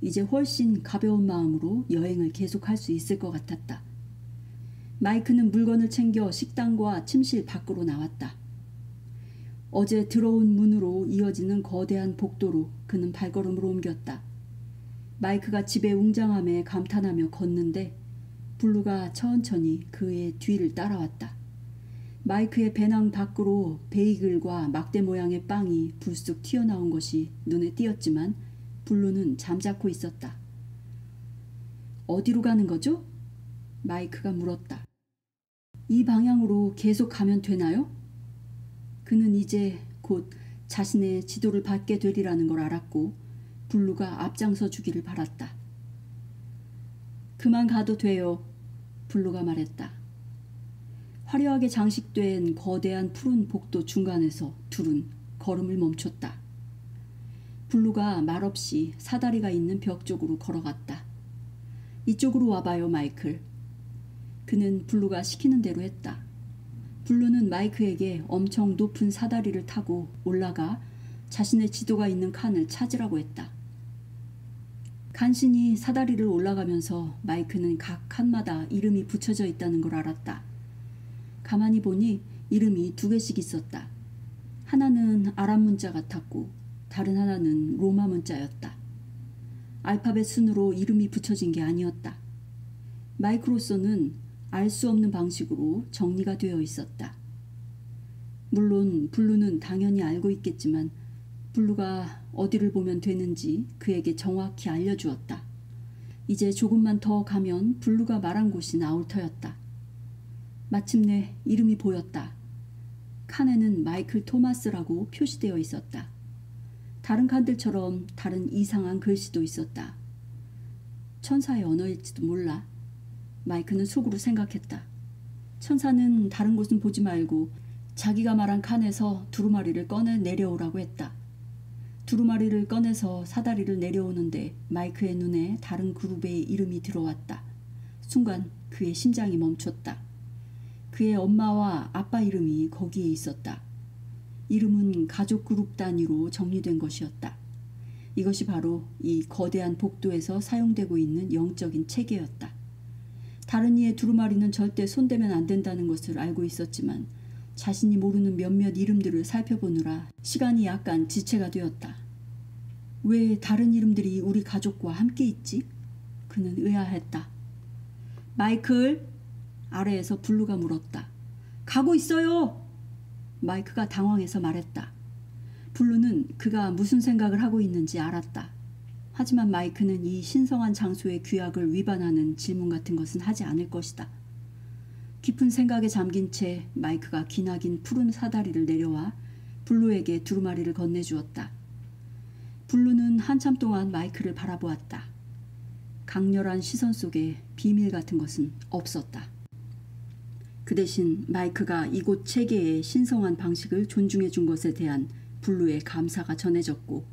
이제 훨씬 가벼운 마음으로 여행을 계속할 수 있을 것 같았다. 마이크는 물건을 챙겨 식당과 침실 밖으로 나왔다. 어제 들어온 문으로 이어지는 거대한 복도로 그는 발걸음을 옮겼다. 마이크가 집의 웅장함에 감탄하며 걷는데 블루가 천천히 그의 뒤를 따라왔다. 마이크의 배낭 밖으로 베이글과 막대 모양의 빵이 불쑥 튀어나온 것이 눈에 띄었지만 블루는 잠자코 있었다. 어디로 가는 거죠? 마이크가 물었다. 이 방향으로 계속 가면 되나요? 그는 이제 곧 자신의 지도를 받게 되리라는 걸 알았고 블루가 앞장서 주기를 바랐다. 그만 가도 돼요. 블루가 말했다. 화려하게 장식된 거대한 푸른 복도 중간에서 둘은 걸음을 멈췄다. 블루가 말없이 사다리가 있는 벽 쪽으로 걸어갔다. 이쪽으로 와봐요, 마이클. 그는 블루가 시키는 대로 했다. 블루는 마이크에게 엄청 높은 사다리를 타고 올라가 자신의 지도가 있는 칸을 찾으라고 했다. 간신히 사다리를 올라가면서 마이크는 각 칸마다 이름이 붙여져 있다는 걸 알았다. 가만히 보니 이름이 2개씩 있었다. 하나는 아랍 문자 같았고 다른 하나는 로마 문자였다. 알파벳 순으로 이름이 붙여진 게 아니었다. 마이크로서는 알 수 없는 방식으로 정리가 되어 있었다. 물론 블루는 당연히 알고 있겠지만 블루가 어디를 보면 되는지 그에게 정확히 알려주었다. 이제 조금만 더 가면 블루가 말한 곳이 나올 터였다. 마침내 이름이 보였다. 칸에는 마이클 토마스라고 표시되어 있었다. 다른 칸들처럼 다른 이상한 글씨도 있었다. 천사의 언어일지도 몰라. 마이크는 속으로 생각했다. 천사는 다른 곳은 보지 말고 자기가 말한 칸에서 두루마리를 꺼내 내려오라고 했다. 두루마리를 꺼내서 사다리를 내려오는데 마이크의 눈에 다른 그룹의 이름이 들어왔다. 순간 그의 심장이 멈췄다. 그의 엄마와 아빠 이름이 거기에 있었다. 이름은 가족 그룹 단위로 정리된 것이었다. 이것이 바로 이 거대한 복도에서 사용되고 있는 영적인 체계였다. 다른 이의 두루마리는 절대 손대면 안 된다는 것을 알고 있었지만 자신이 모르는 몇몇 이름들을 살펴보느라 시간이 약간 지체가 되었다. 왜 다른 이름들이 우리 가족과 함께 있지? 그는 의아했다. 마이클! 아래에서 블루가 물었다. 가고 있어요! 마이크가 당황해서 말했다. 블루는 그가 무슨 생각을 하고 있는지 알았다. 하지만 마이크는 이 신성한 장소의 규약을 위반하는 질문 같은 것은 하지 않을 것이다. 깊은 생각에 잠긴 채 마이크가 기나긴 푸른 사다리를 내려와 블루에게 두루마리를 건네주었다. 블루는 한참 동안 마이크를 바라보았다. 강렬한 시선 속에 비밀 같은 것은 없었다. 그 대신 마이크가 이곳 체계의 신성한 방식을 존중해 준 것에 대한 블루의 감사가 전해졌고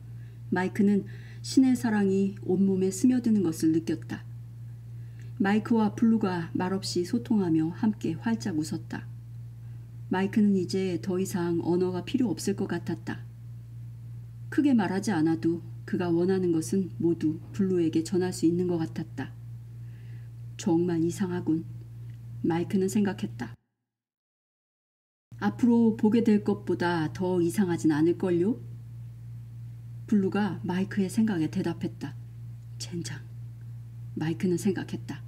마이크는 신의 사랑이 온몸에 스며드는 것을 느꼈다. 마이크와 블루가 말없이 소통하며 함께 활짝 웃었다. 마이크는 이제 더 이상 언어가 필요 없을 것 같았다. 크게 말하지 않아도 그가 원하는 것은 모두 블루에게 전할 수 있는 것 같았다. 정말 이상하군. 마이크는 생각했다. 앞으로 보게 될 것보다 더 이상하진 않을걸요? 블루가 마이크의 생각에 대답했다. 젠장. 마이크는 생각했다.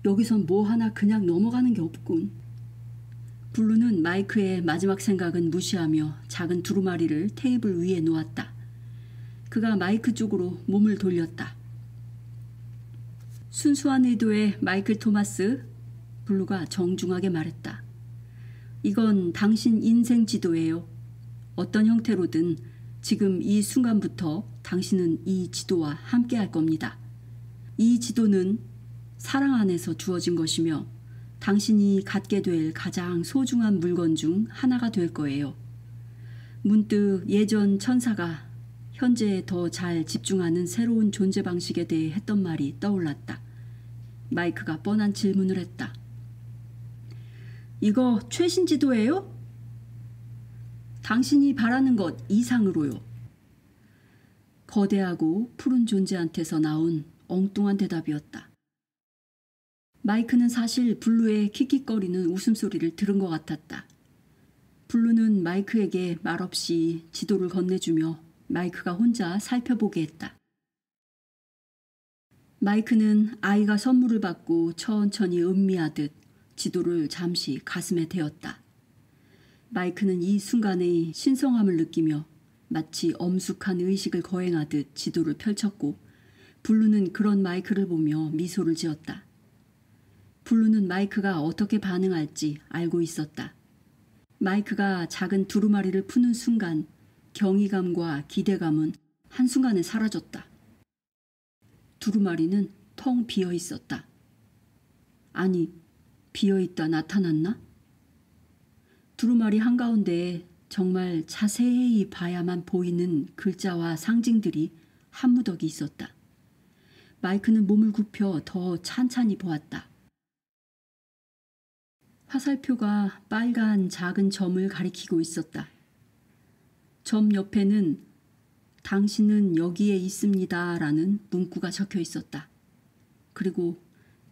여기선 뭐 하나 그냥 넘어가는 게 없군. 블루는 마이크의 마지막 생각은 무시하며 작은 두루마리를 테이블 위에 놓았다. 그가 마이크 쪽으로 몸을 돌렸다. 순수한 의도의 마이클 토마스, 블루가 정중하게 말했다. 이건 당신 인생 지도예요. 어떤 형태로든 지금 이 순간부터 당신은 이 지도와 함께 할 겁니다. 이 지도는 사랑 안에서 주어진 것이며 당신이 갖게 될 가장 소중한 물건 중 하나가 될 거예요. 문득 예전 천사가 현재에 더 잘 집중하는 새로운 존재 방식에 대해 했던 말이 떠올랐다. 마이크가 뻔한 질문을 했다. 이거 최신 지도예요? 당신이 바라는 것 이상으로요. 거대하고 푸른 존재한테서 나온 엉뚱한 대답이었다. 마이크는 사실 블루의 킥킥거리는 웃음소리를 들은 것 같았다. 블루는 마이크에게 말없이 지도를 건네주며 마이크가 혼자 살펴보게 했다. 마이크는 아이가 선물을 받고 천천히 음미하듯 지도를 잠시 가슴에 대었다. 마이크는 이 순간의 신성함을 느끼며 마치 엄숙한 의식을 거행하듯 지도를 펼쳤고 블루는 그런 마이크를 보며 미소를 지었다. 블루는 마이크가 어떻게 반응할지 알고 있었다. 마이크가 작은 두루마리를 푸는 순간 경이감과 기대감은 한순간에 사라졌다. 두루마리는 텅 비어 있었다. 아니, 비어 있다 나타났나? 두루마리 한가운데에 정말 자세히 봐야만 보이는 글자와 상징들이 한 무더기 있었다. 마이크는 몸을 굽혀 더 찬찬히 보았다. 화살표가 빨간 작은 점을 가리키고 있었다. 점 옆에는 당신은 여기에 있습니다 라는 문구가 적혀 있었다. 그리고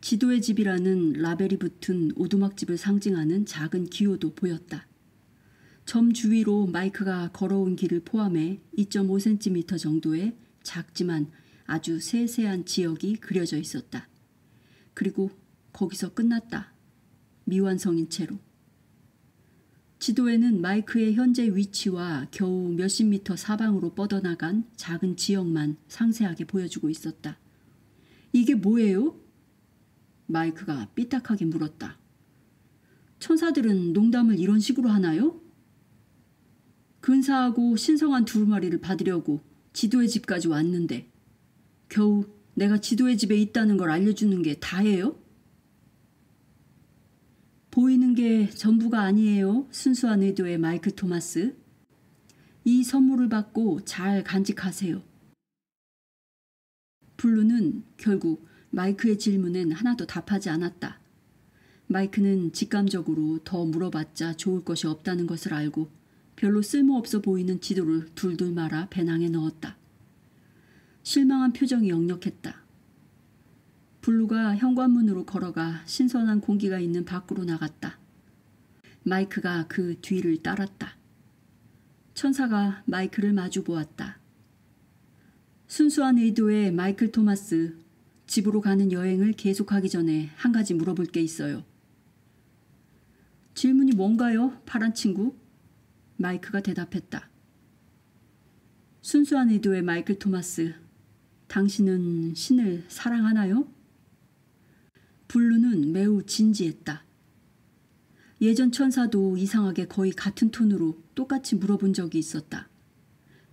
지도의 집이라는 라벨이 붙은 오두막집을 상징하는 작은 기호도 보였다. 점 주위로 마이크가 걸어온 길을 포함해 2.5cm 정도의 작지만 아주 세세한 지역이 그려져 있었다. 그리고 거기서 끝났다. 미완성인 채로. 지도에는 마이크의 현재 위치와 겨우 몇십 미터 사방으로 뻗어나간 작은 지역만 상세하게 보여주고 있었다. 이게 뭐예요? 마이크가 삐딱하게 물었다. 천사들은 농담을 이런 식으로 하나요? 근사하고 신성한 두루마리를 받으려고 지도의 집까지 왔는데 겨우 내가 지도의 집에 있다는 걸 알려주는 게 다예요? 보이는 게 전부가 아니에요. 순수한 의도의 마이클 토마스. 이 선물을 받고 잘 간직하세요. 블루는 결국 마이크의 질문엔 하나도 답하지 않았다. 마이크는 직감적으로 더 물어봤자 좋을 것이 없다는 것을 알고 별로 쓸모없어 보이는 지도를 둘둘 말아 배낭에 넣었다. 실망한 표정이 역력했다. 블루가 현관문으로 걸어가 신선한 공기가 있는 밖으로 나갔다. 마이크가 그 뒤를 따랐다. 천사가 마이크를 마주 보았다. 순수한 의도의 마이클 토마스, 집으로 가는 여행을 계속하기 전에 한 가지 물어볼 게 있어요. 질문이 뭔가요, 파란 친구? 마이크가 대답했다. 순수한 의도의 마이클 토마스, 당신은 신을 사랑하나요? 블루는 매우 진지했다. 예전 천사도 이상하게 거의 같은 톤으로 똑같이 물어본 적이 있었다.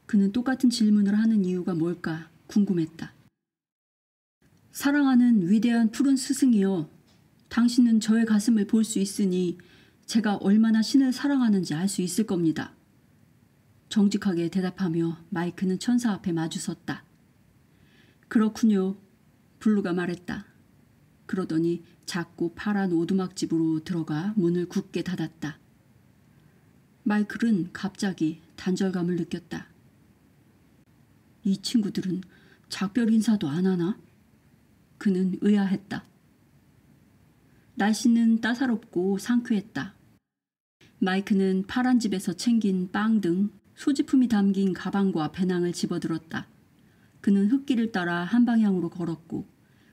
그는 똑같은 질문을 하는 이유가 뭘까 궁금했다. 사랑하는 위대한 푸른 스승이여, 당신은 저의 가슴을 볼 수 있으니 제가 얼마나 신을 사랑하는지 알 수 있을 겁니다. 정직하게 대답하며 마이크는 천사 앞에 마주섰다. 그렇군요. 블루가 말했다. 그러더니 작고 파란 오두막집으로 들어가 문을 굳게 닫았다. 마이클은 갑자기 단절감을 느꼈다. 이 친구들은 작별 인사도 안 하나? 그는 의아했다. 날씨는 따사롭고 상쾌했다. 마이크는 파란 집에서 챙긴 빵 등 소지품이 담긴 가방과 배낭을 집어들었다. 그는 흙길을 따라 한 방향으로 걸었고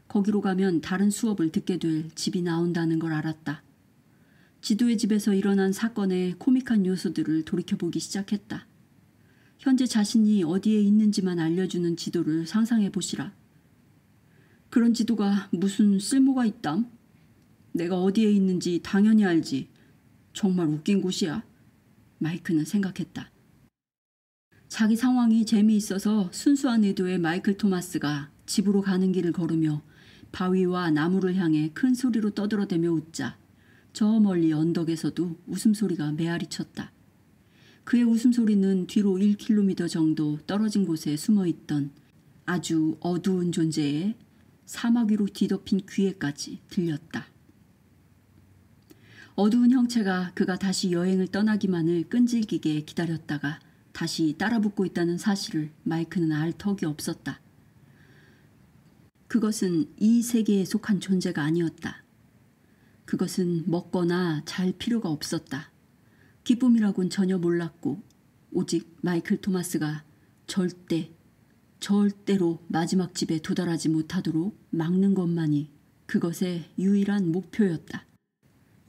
거기로 가면 다른 수업을 듣게 될 집이 나온다는 걸 알았다. 지도의 집에서 일어난 사건의 코믹한 요소들을 돌이켜보기 시작했다. 현재 자신이 어디에 있는지만 알려주는 지도를 상상해 보시라. 그런 지도가 무슨 쓸모가 있담? 내가 어디에 있는지 당연히 알지. 정말 웃긴 곳이야. 마이크는 생각했다. 자기 상황이 재미있어서 순수한 의도의 마이클 토마스가 집으로 가는 길을 걸으며 바위와 나무를 향해 큰 소리로 떠들어대며 웃자 저 멀리 언덕에서도 웃음소리가 메아리쳤다. 그의 웃음소리는 뒤로 1km 정도 떨어진 곳에 숨어있던 아주 어두운 존재의 사막 위로 뒤덮인 귀에까지 들렸다. 어두운 형체가 그가 다시 여행을 떠나기만을 끈질기게 기다렸다가 다시 따라붙고 있다는 사실을 마이크는 알 턱이 없었다. 그것은 이 세계에 속한 존재가 아니었다. 그것은 먹거나 잘 필요가 없었다. 기쁨이라곤 전혀 몰랐고 오직 마이클 토마스가 절대로 마지막 집에 도달하지 못하도록 막는 것만이 그것의 유일한 목표였다.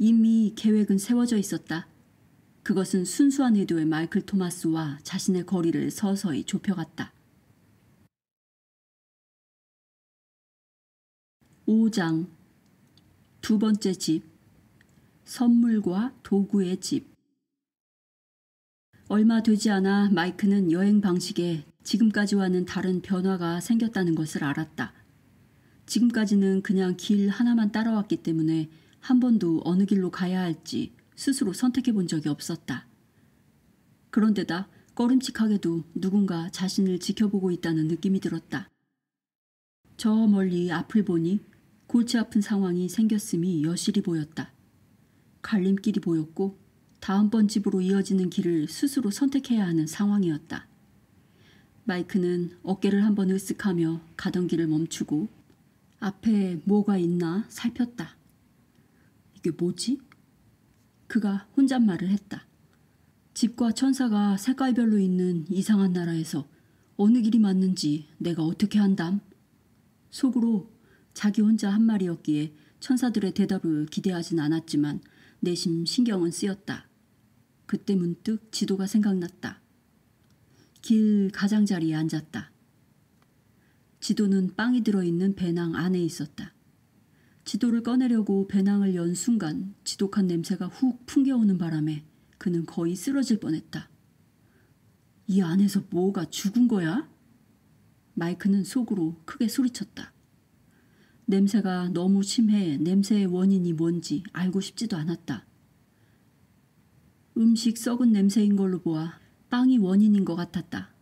이미 계획은 세워져 있었다. 그것은 순수한 의도의 마이클 토마스와 자신의 거리를 서서히 좁혀갔다. 5장 두 번째 집, 선물과 도구의 집. 얼마 되지 않아 마이크는 여행 방식에 지금까지와는 다른 변화가 생겼다는 것을 알았다. 지금까지는 그냥 길 하나만 따라왔기 때문에 한 번도 어느 길로 가야 할지 스스로 선택해 본 적이 없었다. 그런데다 꺼림칙하게도 누군가 자신을 지켜보고 있다는 느낌이 들었다. 저 멀리 앞을 보니 골치 아픈 상황이 생겼음이 여실히 보였다. 갈림길이 보였고 다음번 집으로 이어지는 길을 스스로 선택해야 하는 상황이었다. 마이크는 어깨를 한번 으쓱하며 가던 길을 멈추고 앞에 뭐가 있나 살폈다. 이게 뭐지? 그가 혼잣말을 했다. 집과 천사가 색깔별로 있는 이상한 나라에서 어느 길이 맞는지 내가 어떻게 한담? 속으로 자기 혼자 한 말이었기에 천사들의 대답을 기대하진 않았지만 내심 신경은 쓰였다. 그때 문득 지도가 생각났다. 길 가장자리에 앉았다. 지도는 빵이 들어있는 배낭 안에 있었다. 지도를 꺼내려고 배낭을 연 순간 지독한 냄새가 훅 풍겨오는 바람에 그는 거의 쓰러질 뻔했다. 이 안에서 뭐가 죽은 거야? 마이크는 속으로 크게 소리쳤다. 냄새가 너무 심해 냄새의 원인이 뭔지 알고 싶지도 않았다. 음식 썩은 냄새인 걸로 보아 빵이 원인인 것 같았다.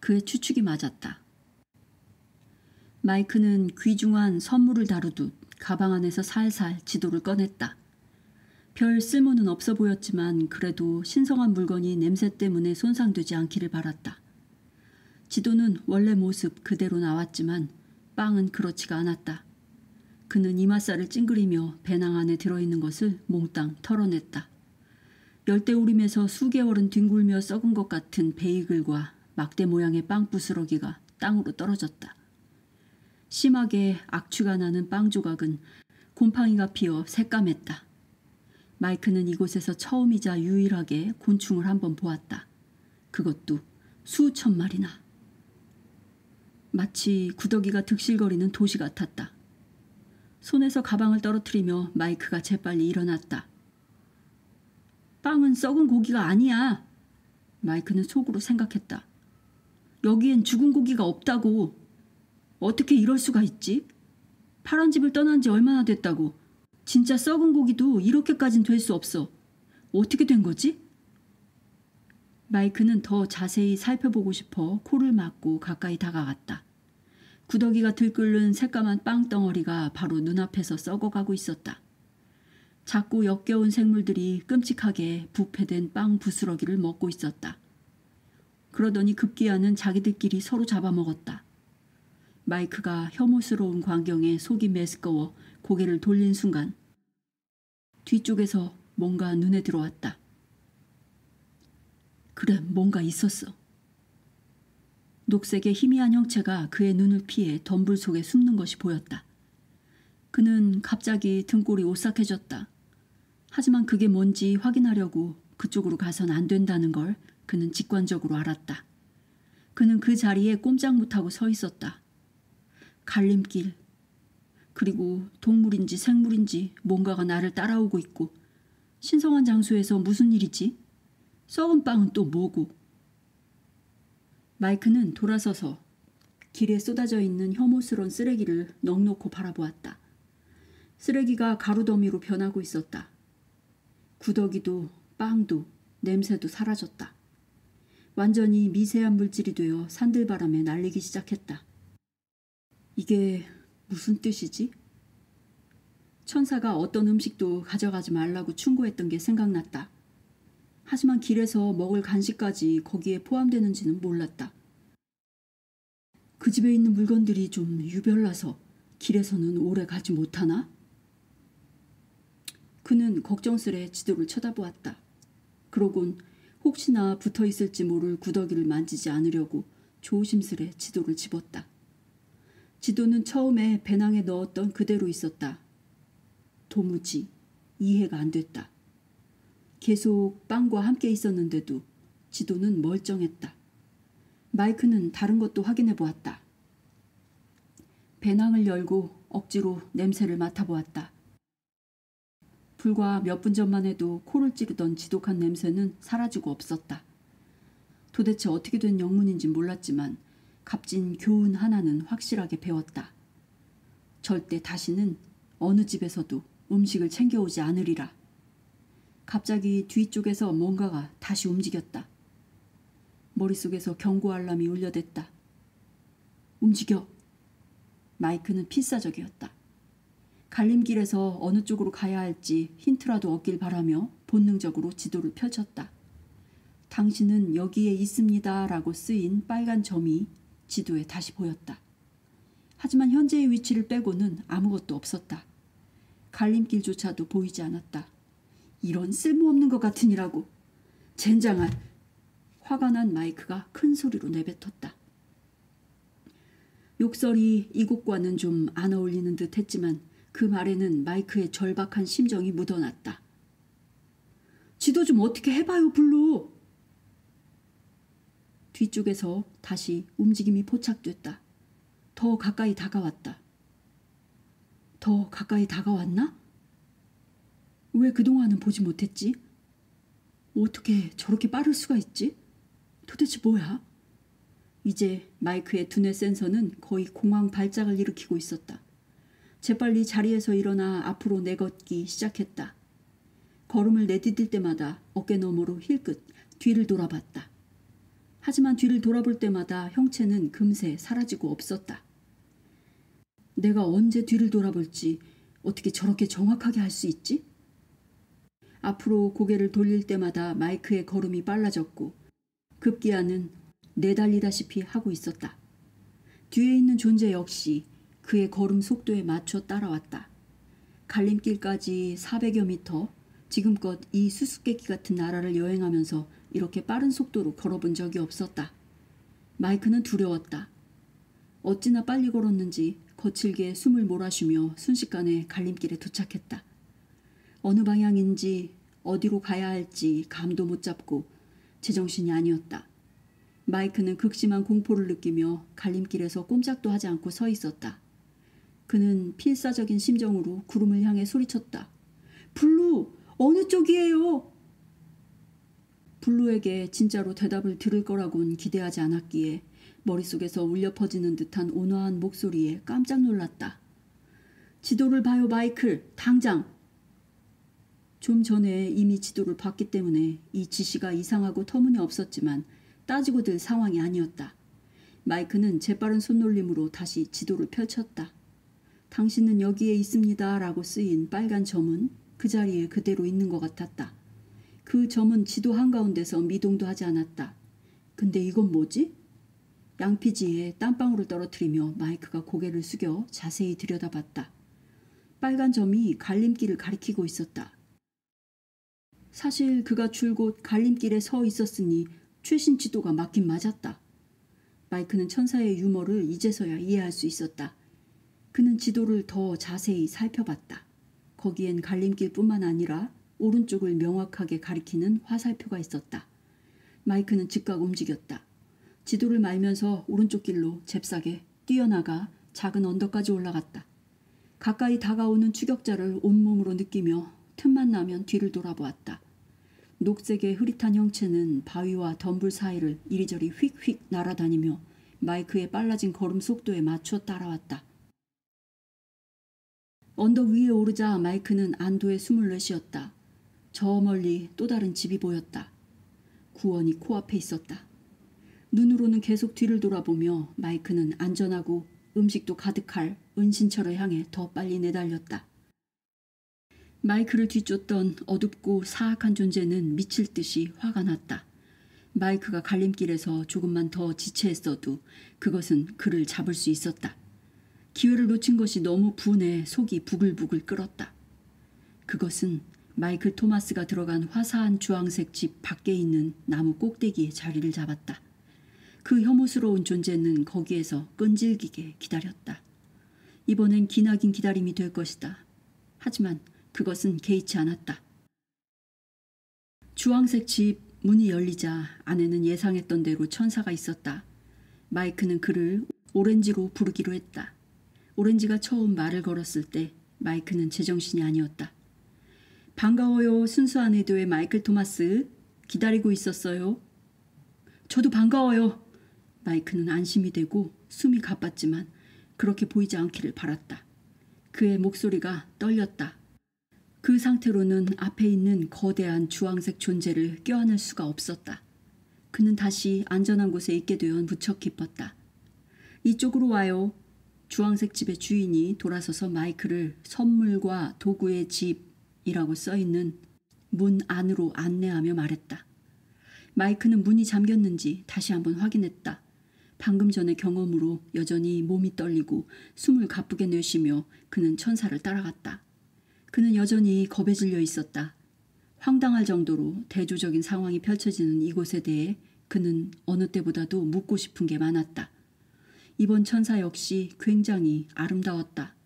그의 추측이 맞았다. 마이크는 귀중한 선물을 다루듯 가방 안에서 살살 지도를 꺼냈다. 별 쓸모는 없어 보였지만 그래도 신성한 물건이 냄새 때문에 손상되지 않기를 바랐다. 지도는 원래 모습 그대로 나왔지만 빵은 그렇지가 않았다. 그는 이맛살을 찡그리며 배낭 안에 들어있는 것을 몽땅 털어냈다. 열대우림에서 수개월은 뒹굴며 썩은 것 같은 베이글과 막대 모양의 빵 부스러기가 땅으로 떨어졌다. 심하게 악취가 나는 빵 조각은 곰팡이가 피어 새까맸다. 마이크는 이곳에서 처음이자 유일하게 곤충을 한번 보았다. 그것도 수천 마리나. 마치 구더기가 득실거리는 도시 같았다. 손에서 가방을 떨어뜨리며 마이크가 재빨리 일어났다. 빵은 썩은 고기가 아니야. 마이크는 속으로 생각했다. 여기엔 죽은 고기가 없다고. 어떻게 이럴 수가 있지? 파란 집을 떠난 지 얼마나 됐다고. 진짜 썩은 고기도 이렇게까진 될 수 없어. 어떻게 된 거지? 마이크는 더 자세히 살펴보고 싶어 코를 막고 가까이 다가갔다. 구더기가 들끓는 새까만 빵덩어리가 바로 눈앞에서 썩어가고 있었다. 작고 역겨운 생물들이 끔찍하게 부패된 빵 부스러기를 먹고 있었다. 그러더니 급기야는 자기들끼리 서로 잡아먹었다. 마이크가 혐오스러운 광경에 속이 메스꺼워 고개를 돌린 순간 뒤쪽에서 뭔가 눈에 들어왔다. 그래, 뭔가 있었어. 녹색의 희미한 형체가 그의 눈을 피해 덤불 속에 숨는 것이 보였다. 그는 갑자기 등골이 오싹해졌다. 하지만 그게 뭔지 확인하려고 그쪽으로 가선 안 된다는 걸 그는 직관적으로 알았다. 그는 그 자리에 꼼짝 못하고 서 있었다. 갈림길, 그리고 동물인지 생물인지 뭔가가 나를 따라오고 있고, 신성한 장소에서 무슨 일이지? 썩은 빵은 또 뭐고? 마이크는 돌아서서 길에 쏟아져 있는 혐오스러운 쓰레기를 넋놓고 바라보았다. 쓰레기가 가루더미로 변하고 있었다. 구더기도 빵도 냄새도 사라졌다. 완전히 미세한 물질이 되어 산들바람에 날리기 시작했다. 이게 무슨 뜻이지? 천사가 어떤 음식도 가져가지 말라고 충고했던 게 생각났다. 하지만 길에서 먹을 간식까지 거기에 포함되는지는 몰랐다. 그 집에 있는 물건들이 좀 유별나서 길에서는 오래 가지 못하나? 그는 걱정스레 지도를 쳐다보았다. 그러곤 혹시나 붙어있을지 모를 구더기를 만지지 않으려고 조심스레 지도를 집었다. 지도는 처음에 배낭에 넣었던 그대로 있었다. 도무지 이해가 안 됐다. 계속 빵과 함께 있었는데도 지도는 멀쩡했다. 마이크는 다른 것도 확인해 보았다. 배낭을 열고 억지로 냄새를 맡아보았다. 불과 몇 분 전만 해도 코를 찌르던 지독한 냄새는 사라지고 없었다. 도대체 어떻게 된 영문인지 몰랐지만 값진 교훈 하나는 확실하게 배웠다. 절대 다시는 어느 집에서도 음식을 챙겨오지 않으리라. 갑자기 뒤쪽에서 뭔가가 다시 움직였다. 머릿속에서 경고 알람이 울려댔다. 움직여. 마이크는 필사적이었다. 갈림길에서 어느 쪽으로 가야 할지 힌트라도 얻길 바라며 본능적으로 지도를 펼쳤다. 당신은 여기에 있습니다 라고 쓰인 빨간 점이 지도에 다시 보였다. 하지만 현재의 위치를 빼고는 아무것도 없었다. 갈림길조차도 보이지 않았다. 이런 쓸모없는 것 같으니라고. 젠장할. 화가 난 마이크가 큰 소리로 내뱉었다. 욕설이 이곳과는 좀 안 어울리는 듯 했지만 그 말에는 마이크의 절박한 심정이 묻어났다. 지도 좀 어떻게 해봐요, 블루. 뒤쪽에서 다시 움직임이 포착됐다. 더 가까이 다가왔다. 더 가까이 다가왔나? 왜 그동안은 보지 못했지? 어떻게 저렇게 빠를 수가 있지? 도대체 뭐야? 이제 마이크의 두뇌 센서는 거의 공황 발작을 일으키고 있었다. 재빨리 자리에서 일어나 앞으로 내걷기 시작했다. 걸음을 내디딜 때마다 어깨 너머로 힐끗 뒤를 돌아봤다. 하지만 뒤를 돌아볼 때마다 형체는 금세 사라지고 없었다. 내가 언제 뒤를 돌아볼지 어떻게 저렇게 정확하게 할 수 있지? 앞으로 고개를 돌릴 때마다 마이크의 걸음이 빨라졌고 급기야는 내달리다시피 하고 있었다. 뒤에 있는 존재 역시 그의 걸음 속도에 맞춰 따라왔다. 갈림길까지 400여 미터, 지금껏 이 수수께끼 같은 나라를 여행하면서 이렇게 빠른 속도로 걸어본 적이 없었다. 마이크는 두려웠다. 어찌나 빨리 걸었는지 거칠게 숨을 몰아쉬며 순식간에 갈림길에 도착했다. 어느 방향인지 어디로 가야 할지 감도 못 잡고 제정신이 아니었다. 마이크는 극심한 공포를 느끼며 갈림길에서 꼼짝도 하지 않고 서 있었다. 그는 필사적인 심정으로 구름을 향해 소리쳤다. 블루! 어느 쪽이에요? 블루에게 진짜로 대답을 들을 거라고는 기대하지 않았기에 머릿속에서 울려 퍼지는 듯한 온화한 목소리에 깜짝 놀랐다. 지도를 봐요, 마이클. 당장. 좀 전에 이미 지도를 봤기 때문에 이 지시가 이상하고 터무니없었지만 따지고 들 상황이 아니었다. 마이크는 재빠른 손놀림으로 다시 지도를 펼쳤다. 당신은 여기에 있습니다 라고 쓰인 빨간 점은 그 자리에 그대로 있는 것 같았다. 그 점은 지도 한가운데서 미동도 하지 않았다. 근데 이건 뭐지? 양피지에 땀방울을 떨어뜨리며 마이크가 고개를 숙여 자세히 들여다봤다. 빨간 점이 갈림길을 가리키고 있었다. 사실 그가 줄곧 갈림길에 서 있었으니 최신 지도가 맞긴 맞았다. 마이크는 천사의 유머를 이제서야 이해할 수 있었다. 그는 지도를 더 자세히 살펴봤다. 거기엔 갈림길뿐만 아니라 오른쪽을 명확하게 가리키는 화살표가 있었다. 마이크는 즉각 움직였다. 지도를 말면서 오른쪽 길로 잽싸게 뛰어나가 작은 언덕까지 올라갔다. 가까이 다가오는 추격자를 온몸으로 느끼며 틈만 나면 뒤를 돌아보았다. 녹색의 흐릿한 형체는 바위와 덤불 사이를 이리저리 휙휙 날아다니며 마이크의 빨라진 걸음 속도에 맞춰 따라왔다. 언덕 위에 오르자 마이크는 안도의 숨을 내쉬었다. 저 멀리 또 다른 집이 보였다. 구원이 코앞에 있었다. 눈으로는 계속 뒤를 돌아보며 마이크는 안전하고 음식도 가득할 은신처를 향해 더 빨리 내달렸다. 마이크를 뒤쫓던 어둡고 사악한 존재는 미칠 듯이 화가 났다. 마이크가 갈림길에서 조금만 더 지체했어도 그것은 그를 잡을 수 있었다. 기회를 놓친 것이 너무 분해 속이 부글부글 끓었다. 그것은 마이클 토마스가 들어간 화사한 주황색 집 밖에 있는 나무 꼭대기에 자리를 잡았다. 그 혐오스러운 존재는 거기에서 끈질기게 기다렸다. 이번엔 기나긴 기다림이 될 것이다. 하지만 그것은 개의치 않았다. 주황색 집 문이 열리자 안에는 예상했던 대로 천사가 있었다. 마이크는 그를 오렌지로 부르기로 했다. 오렌지가 처음 말을 걸었을 때 마이크는 제정신이 아니었다. 반가워요, 순수한 애도의 마이클 토마스. 기다리고 있었어요. 저도 반가워요. 마이크는 안심이 되고 숨이 가빴지만 그렇게 보이지 않기를 바랐다. 그의 목소리가 떨렸다. 그 상태로는 앞에 있는 거대한 주황색 존재를 껴안을 수가 없었다. 그는 다시 안전한 곳에 있게 되어 무척 기뻤다. 이쪽으로 와요. 주황색 집의 주인이 돌아서서 마이크를 선물과 도구의 집이라고 써있는 문 안으로 안내하며 말했다. 마이크는 문이 잠겼는지 다시 한번 확인했다. 방금 전의 경험으로 여전히 몸이 떨리고 숨을 가쁘게 내쉬며 그는 천사를 따라갔다. 그는 여전히 겁에 질려 있었다. 황당할 정도로 대조적인 상황이 펼쳐지는 이곳에 대해 그는 어느 때보다도 묻고 싶은 게 많았다. 이번 천사 역시 굉장히 아름다웠다.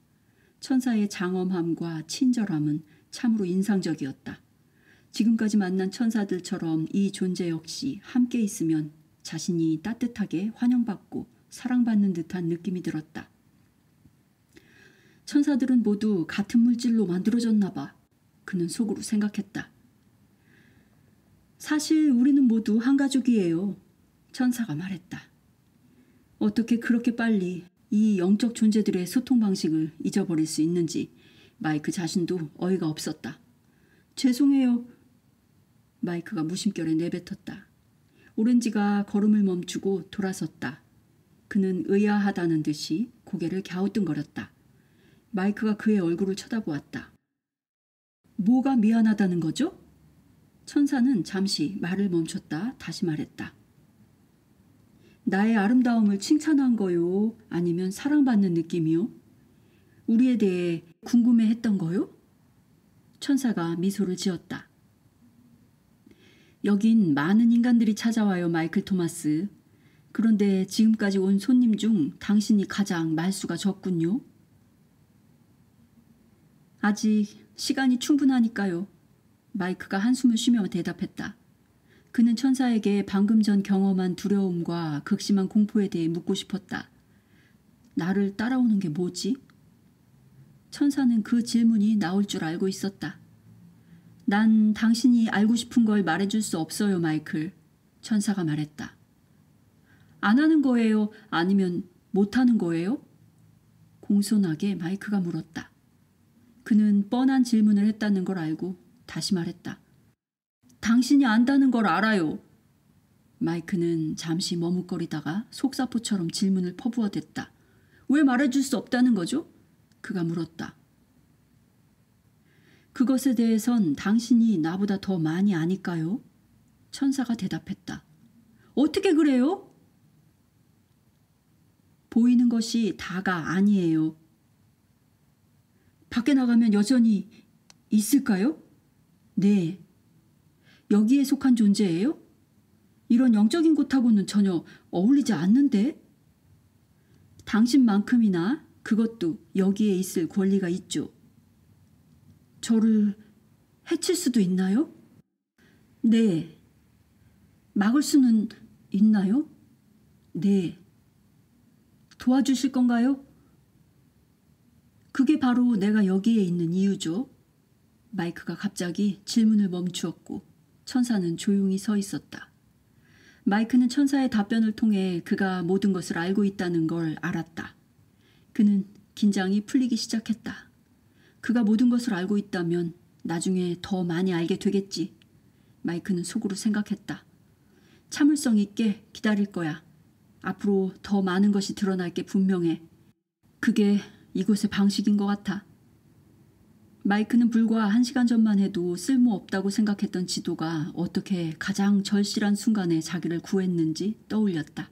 천사의 장엄함과 친절함은 참으로 인상적이었다. 지금까지 만난 천사들처럼 이 존재 역시 함께 있으면 자신이 따뜻하게 환영받고 사랑받는 듯한 느낌이 들었다. 천사들은 모두 같은 물질로 만들어졌나 봐. 그는 속으로 생각했다. 사실 우리는 모두 한 가족이에요. 천사가 말했다. 어떻게 그렇게 빨리 이 영적 존재들의 소통 방식을 잊어버릴 수 있는지 마이크 자신도 어이가 없었다. 죄송해요. 마이크가 무심결에 내뱉었다. 오렌지가 걸음을 멈추고 돌아섰다. 그는 의아하다는 듯이 고개를 갸우뚱거렸다. 마이크가 그의 얼굴을 쳐다보았다. 뭐가 미안하다는 거죠? 천사는 잠시 말을 멈췄다 다시 말했다. 나의 아름다움을 칭찬한 거요? 아니면 사랑받는 느낌이요? 우리에 대해 궁금해했던 거요? 천사가 미소를 지었다. 여긴 많은 인간들이 찾아와요, 마이클 토마스. 그런데 지금까지 온 손님 중 당신이 가장 말수가 적군요. 아직 시간이 충분하니까요. 마이크가 한숨을 쉬며 대답했다. 그는 천사에게 방금 전 경험한 두려움과 극심한 공포에 대해 묻고 싶었다. 나를 따라오는 게 뭐지? 천사는 그 질문이 나올 줄 알고 있었다. 난 당신이 알고 싶은 걸 말해줄 수 없어요, 마이클. 천사가 말했다. 안 하는 거예요? 아니면 못 하는 거예요? 공손하게 마이크가 물었다. 그는 뻔한 질문을 했다는 걸 알고 다시 말했다. 당신이 안다는 걸 알아요. 마이크는 잠시 머뭇거리다가 속사포처럼 질문을 퍼부어댔다. 왜 말해줄 수 없다는 거죠? 그가 물었다. 그것에 대해선 당신이 나보다 더 많이 아니까요? 천사가 대답했다. 어떻게 그래요? 보이는 것이 다가 아니에요. 밖에 나가면 여전히 있을까요? 네. 여기에 속한 존재예요? 이런 영적인 곳하고는 전혀 어울리지 않는데? 당신만큼이나 그것도 여기에 있을 권리가 있죠. 저를 해칠 수도 있나요? 네. 막을 수는 있나요? 네. 도와주실 건가요? 그게 바로 내가 여기에 있는 이유죠. 마이크가 갑자기 질문을 멈추었고 천사는 조용히 서 있었다. 마이크는 천사의 답변을 통해 그가 모든 것을 알고 있다는 걸 알았다. 그는 긴장이 풀리기 시작했다. 그가 모든 것을 알고 있다면 나중에 더 많이 알게 되겠지. 마이크는 속으로 생각했다. 참을성 있게 기다릴 거야. 앞으로 더 많은 것이 드러날 게 분명해. 그게 이곳의 방식인 것 같아. 마이크는 불과 1시간 전만 해도 쓸모없다고 생각했던 지도가 어떻게 가장 절실한 순간에 자기를 구했는지 떠올렸다.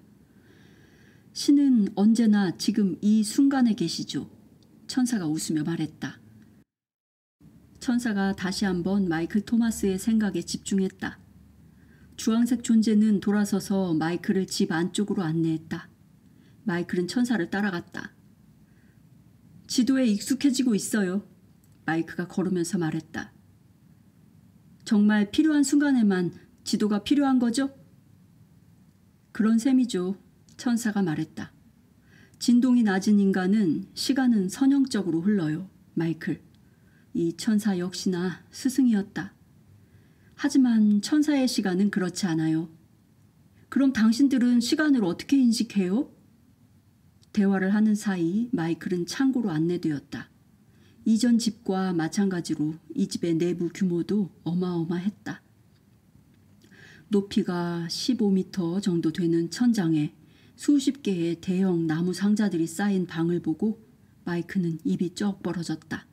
신은 언제나 지금 이 순간에 계시죠. 천사가 웃으며 말했다. 천사가 다시 한번 마이클 토마스의 생각에 집중했다. 주황색 존재는 돌아서서 마이클을 집 안쪽으로 안내했다. 마이클은 천사를 따라갔다. 지도에 익숙해지고 있어요. 마이크가 걸으면서 말했다. 정말 필요한 순간에만 지도가 필요한 거죠? 그런 셈이죠. 천사가 말했다. 진동이 낮은 인간은 시간은 선형적으로 흘러요. 마이클. 이 천사 역시나 스승이었다. 하지만 천사의 시간은 그렇지 않아요. 그럼 당신들은 시간을 어떻게 인식해요? 대화를 하는 사이 마이클은 창고로 안내되었다. 이전 집과 마찬가지로 이 집의 내부 규모도 어마어마했다. 높이가 15m 정도 되는 천장에 수십 개의 대형 나무 상자들이 쌓인 방을 보고 마이크는 입이 쩍 벌어졌다.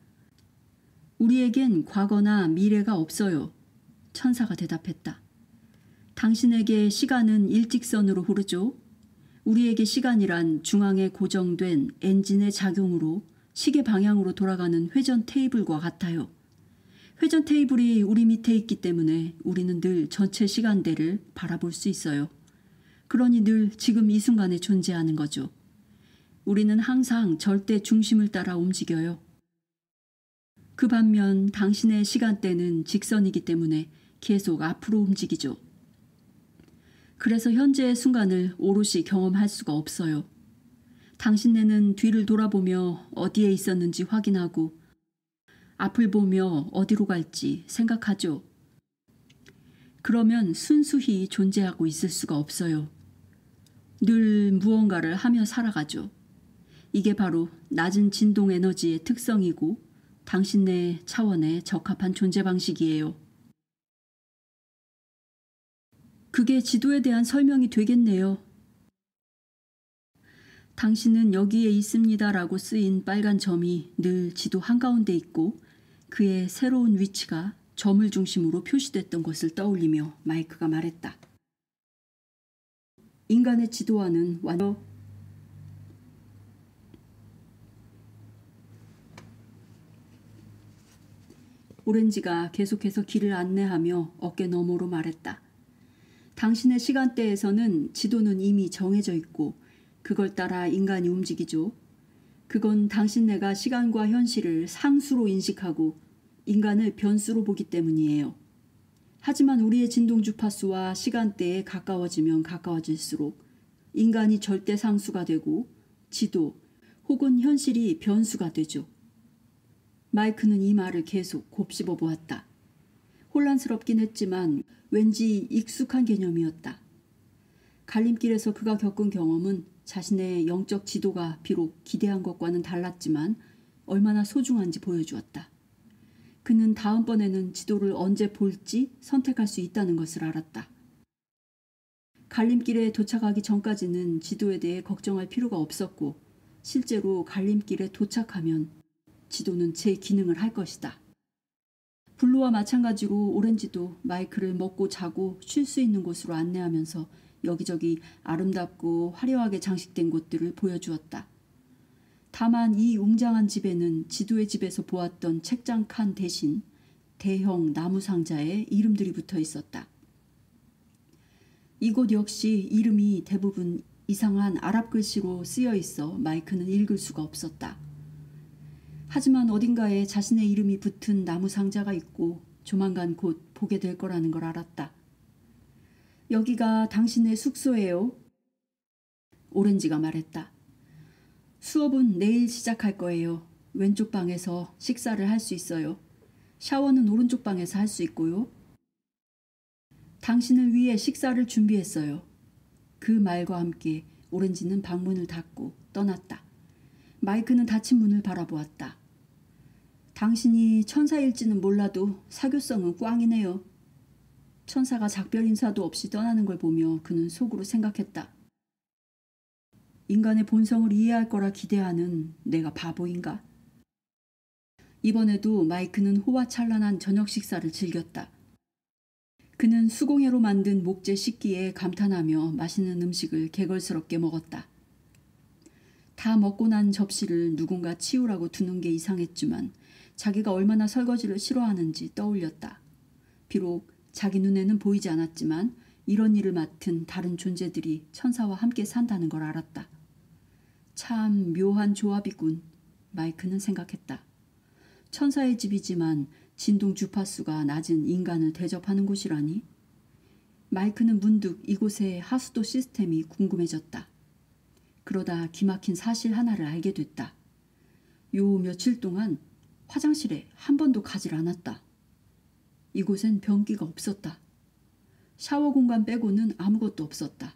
우리에겐 과거나 미래가 없어요. 천사가 대답했다. 당신에게 시간은 일직선으로 흐르죠. 우리에게 시간이란 중앙에 고정된 엔진의 작용으로 시계 방향으로 돌아가는 회전 테이블과 같아요. 회전 테이블이 우리 밑에 있기 때문에 우리는 늘 전체 시간대를 바라볼 수 있어요. 그러니 늘 지금 이 순간에 존재하는 거죠. 우리는 항상 절대 중심을 따라 움직여요. 그 반면 당신의 시간대는 직선이기 때문에 계속 앞으로 움직이죠. 그래서 현재의 순간을 오롯이 경험할 수가 없어요. 당신네는 뒤를 돌아보며 어디에 있었는지 확인하고 앞을 보며 어디로 갈지 생각하죠. 그러면 순수히 존재하고 있을 수가 없어요. 늘 무언가를 하며 살아가죠. 이게 바로 낮은 진동 에너지의 특성이고 당신네 차원에 적합한 존재 방식이에요. 그게 지도에 대한 설명이 되겠네요. 당신은 여기에 있습니다라고 쓰인 빨간 점이 늘 지도 한가운데 있고 그의 새로운 위치가 점을 중심으로 표시됐던 것을 떠올리며 마이크가 말했다. 인간의 지도와는 완전 오렌지가 계속해서 길을 안내하며 어깨 너머로 말했다. 당신의 시간대에서는 지도는 이미 정해져 있고 그걸 따라 인간이 움직이죠. 그건 당신네가 시간과 현실을 상수로 인식하고 인간을 변수로 보기 때문이에요. 하지만 우리의 진동 주파수와 시간대에 가까워지면 가까워질수록 인간이 절대 상수가 되고 지도 혹은 현실이 변수가 되죠. 마이크는 이 말을 계속 곱씹어 보았다. 혼란스럽긴 했지만 왠지 익숙한 개념이었다. 갈림길에서 그가 겪은 경험은 자신의 영적 지도가 비록 기대한 것과는 달랐지만 얼마나 소중한지 보여주었다. 그는 다음번에는 지도를 언제 볼지 선택할 수 있다는 것을 알았다. 갈림길에 도착하기 전까지는 지도에 대해 걱정할 필요가 없었고 실제로 갈림길에 도착하면 지도는 제 기능을 할 것이다. 블루와 마찬가지로 오렌지도 마이크를 먹고 자고 쉴 수 있는 곳으로 안내하면서 여기저기 아름답고 화려하게 장식된 곳들을 보여주었다. 다만 이 웅장한 집에는 지도의 집에서 보았던 책장 칸 대신 대형 나무 상자에 이름들이 붙어 있었다. 이곳 역시 이름이 대부분 이상한 아랍 글씨로 쓰여 있어 마이크는 읽을 수가 없었다. 하지만 어딘가에 자신의 이름이 붙은 나무 상자가 있고 조만간 곧 보게 될 거라는 걸 알았다. 여기가 당신의 숙소예요. 오렌지가 말했다. 수업은 내일 시작할 거예요. 왼쪽 방에서 식사를 할 수 있어요. 샤워는 오른쪽 방에서 할 수 있고요. 당신을 위해 식사를 준비했어요. 그 말과 함께 오렌지는 방문을 닫고 떠났다. 마이크는 닫힌 문을 바라보았다. 당신이 천사일지는 몰라도 사교성은 꽝이네요. 천사가 작별 인사도 없이 떠나는 걸 보며 그는 속으로 생각했다. 인간의 본성을 이해할 거라 기대하는 내가 바보인가? 이번에도 마이크는 호화찬란한 저녁 식사를 즐겼다. 그는 수공예로 만든 목재 식기에 감탄하며 맛있는 음식을 개걸스럽게 먹었다. 다 먹고 난 접시를 누군가 치우라고 두는 게 이상했지만 자기가 얼마나 설거지를 싫어하는지 떠올렸다. 비록 자기 눈에는 보이지 않았지만 이런 일을 맡은 다른 존재들이 천사와 함께 산다는 걸 알았다. 참 묘한 조합이군. 마이크는 생각했다. 천사의 집이지만 진동 주파수가 낮은 인간을 대접하는 곳이라니? 마이크는 문득 이곳의 하수도 시스템이 궁금해졌다. 그러다 기막힌 사실 하나를 알게 됐다. 요 며칠 동안 화장실에 한 번도 가질 않았다. 이곳엔 변기가 없었다. 샤워 공간 빼고는 아무것도 없었다.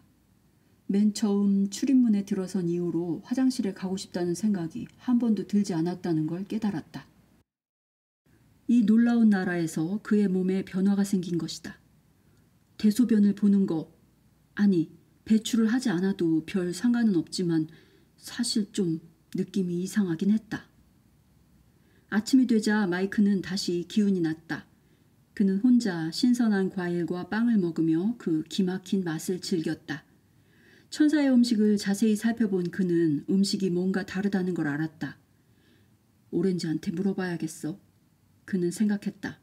맨 처음 출입문에 들어선 이후로 화장실에 가고 싶다는 생각이 한 번도 들지 않았다는 걸 깨달았다. 이 놀라운 나라에서 그의 몸에 변화가 생긴 것이다. 대소변을 보는 거, 아니 배출을 하지 않아도 별 상관은 없지만 사실 좀 느낌이 이상하긴 했다. 아침이 되자 마이크는 다시 기운이 났다. 그는 혼자 신선한 과일과 빵을 먹으며 그 기막힌 맛을 즐겼다. 천사의 음식을 자세히 살펴본 그는 음식이 뭔가 다르다는 걸 알았다. 오렌지한테 물어봐야겠어. 그는 생각했다.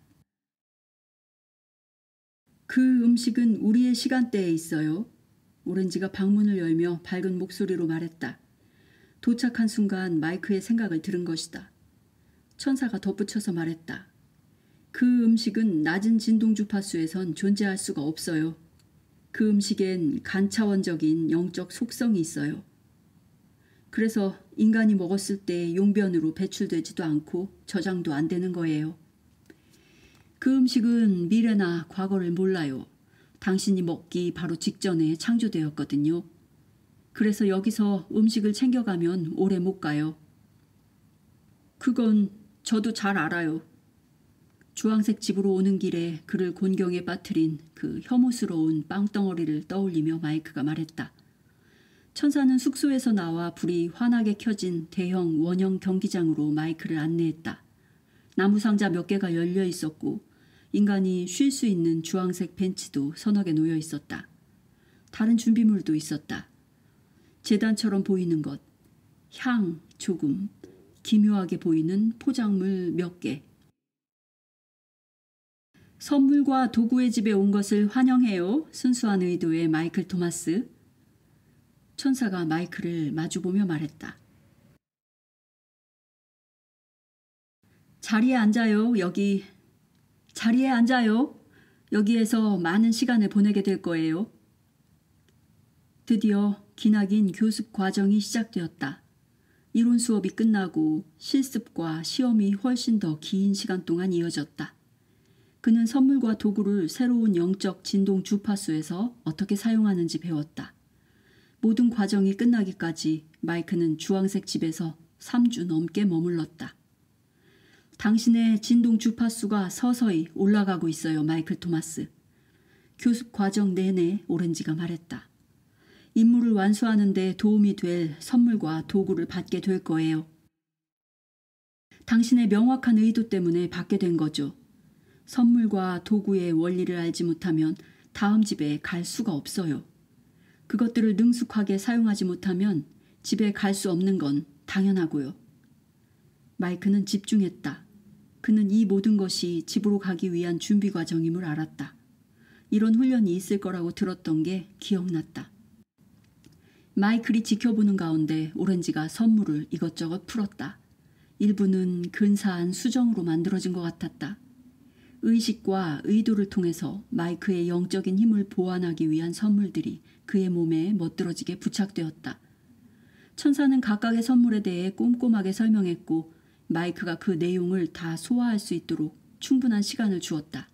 그 음식은 우리의 시간대에 있어요. 오렌지가 방문을 열며 밝은 목소리로 말했다. 도착한 순간 마이크의 생각을 들은 것이다. 천사가 덧붙여서 말했다. 그 음식은 낮은 진동 주파수에선 존재할 수가 없어요. 그 음식엔 간차원적인 영적 속성이 있어요. 그래서 인간이 먹었을 때 용변으로 배출되지도 않고 저장도 안 되는 거예요. 그 음식은 미래나 과거를 몰라요. 당신이 먹기 바로 직전에 창조되었거든요. 그래서 여기서 음식을 챙겨가면 오래 못 가요. 그건 저도 잘 알아요. 주황색 집으로 오는 길에 그를 곤경에 빠뜨린 그 혐오스러운 빵덩어리를 떠올리며 마이크가 말했다. 천사는 숙소에서 나와 불이 환하게 켜진 대형 원형 경기장으로 마이크를 안내했다. 나무 상자 몇 개가 열려 있었고 인간이 쉴 수 있는 주황색 벤치도 서너 개 놓여 있었다. 다른 준비물도 있었다. 제단처럼 보이는 것, 향 조금, 기묘하게 보이는 포장물 몇 개. 선물과 도구의 집에 온 것을 환영해요. 순수한 의도의 마이클 토마스. 천사가 마이클을 마주보며 말했다. 자리에 앉아요. 자리에 앉아요. 여기에서 많은 시간을 보내게 될 거예요. 드디어 기나긴 교습 과정이 시작되었다. 이론 수업이 끝나고 실습과 시험이 훨씬 더 긴 시간 동안 이어졌다. 그는 선물과 도구를 새로운 영적 진동 주파수에서 어떻게 사용하는지 배웠다. 모든 과정이 끝나기까지 마이크는 주황색 집에서 3주 넘게 머물렀다. 당신의 진동 주파수가 서서히 올라가고 있어요, 마이클 토마스. 교습 과정 내내 오렌지가 말했다. 임무를 완수하는 데 도움이 될 선물과 도구를 받게 될 거예요. 당신의 명확한 의도 때문에 받게 된 거죠. 선물과 도구의 원리를 알지 못하면 다음 집에 갈 수가 없어요. 그것들을 능숙하게 사용하지 못하면 집에 갈 수 없는 건 당연하고요. 마이크는 집중했다. 그는 이 모든 것이 집으로 가기 위한 준비 과정임을 알았다. 이런 훈련이 있을 거라고 들었던 게 기억났다. 마이클이 지켜보는 가운데 오렌지가 선물을 이것저것 풀었다. 일부는 근사한 수정으로 만들어진 것 같았다. 의식과 의도를 통해서 마이크의 영적인 힘을 보완하기 위한 선물들이 그의 몸에 멋들어지게 부착되었다. 천사는 각각의 선물에 대해 꼼꼼하게 설명했고 마이크가 그 내용을 다 소화할 수 있도록 충분한 시간을 주었다.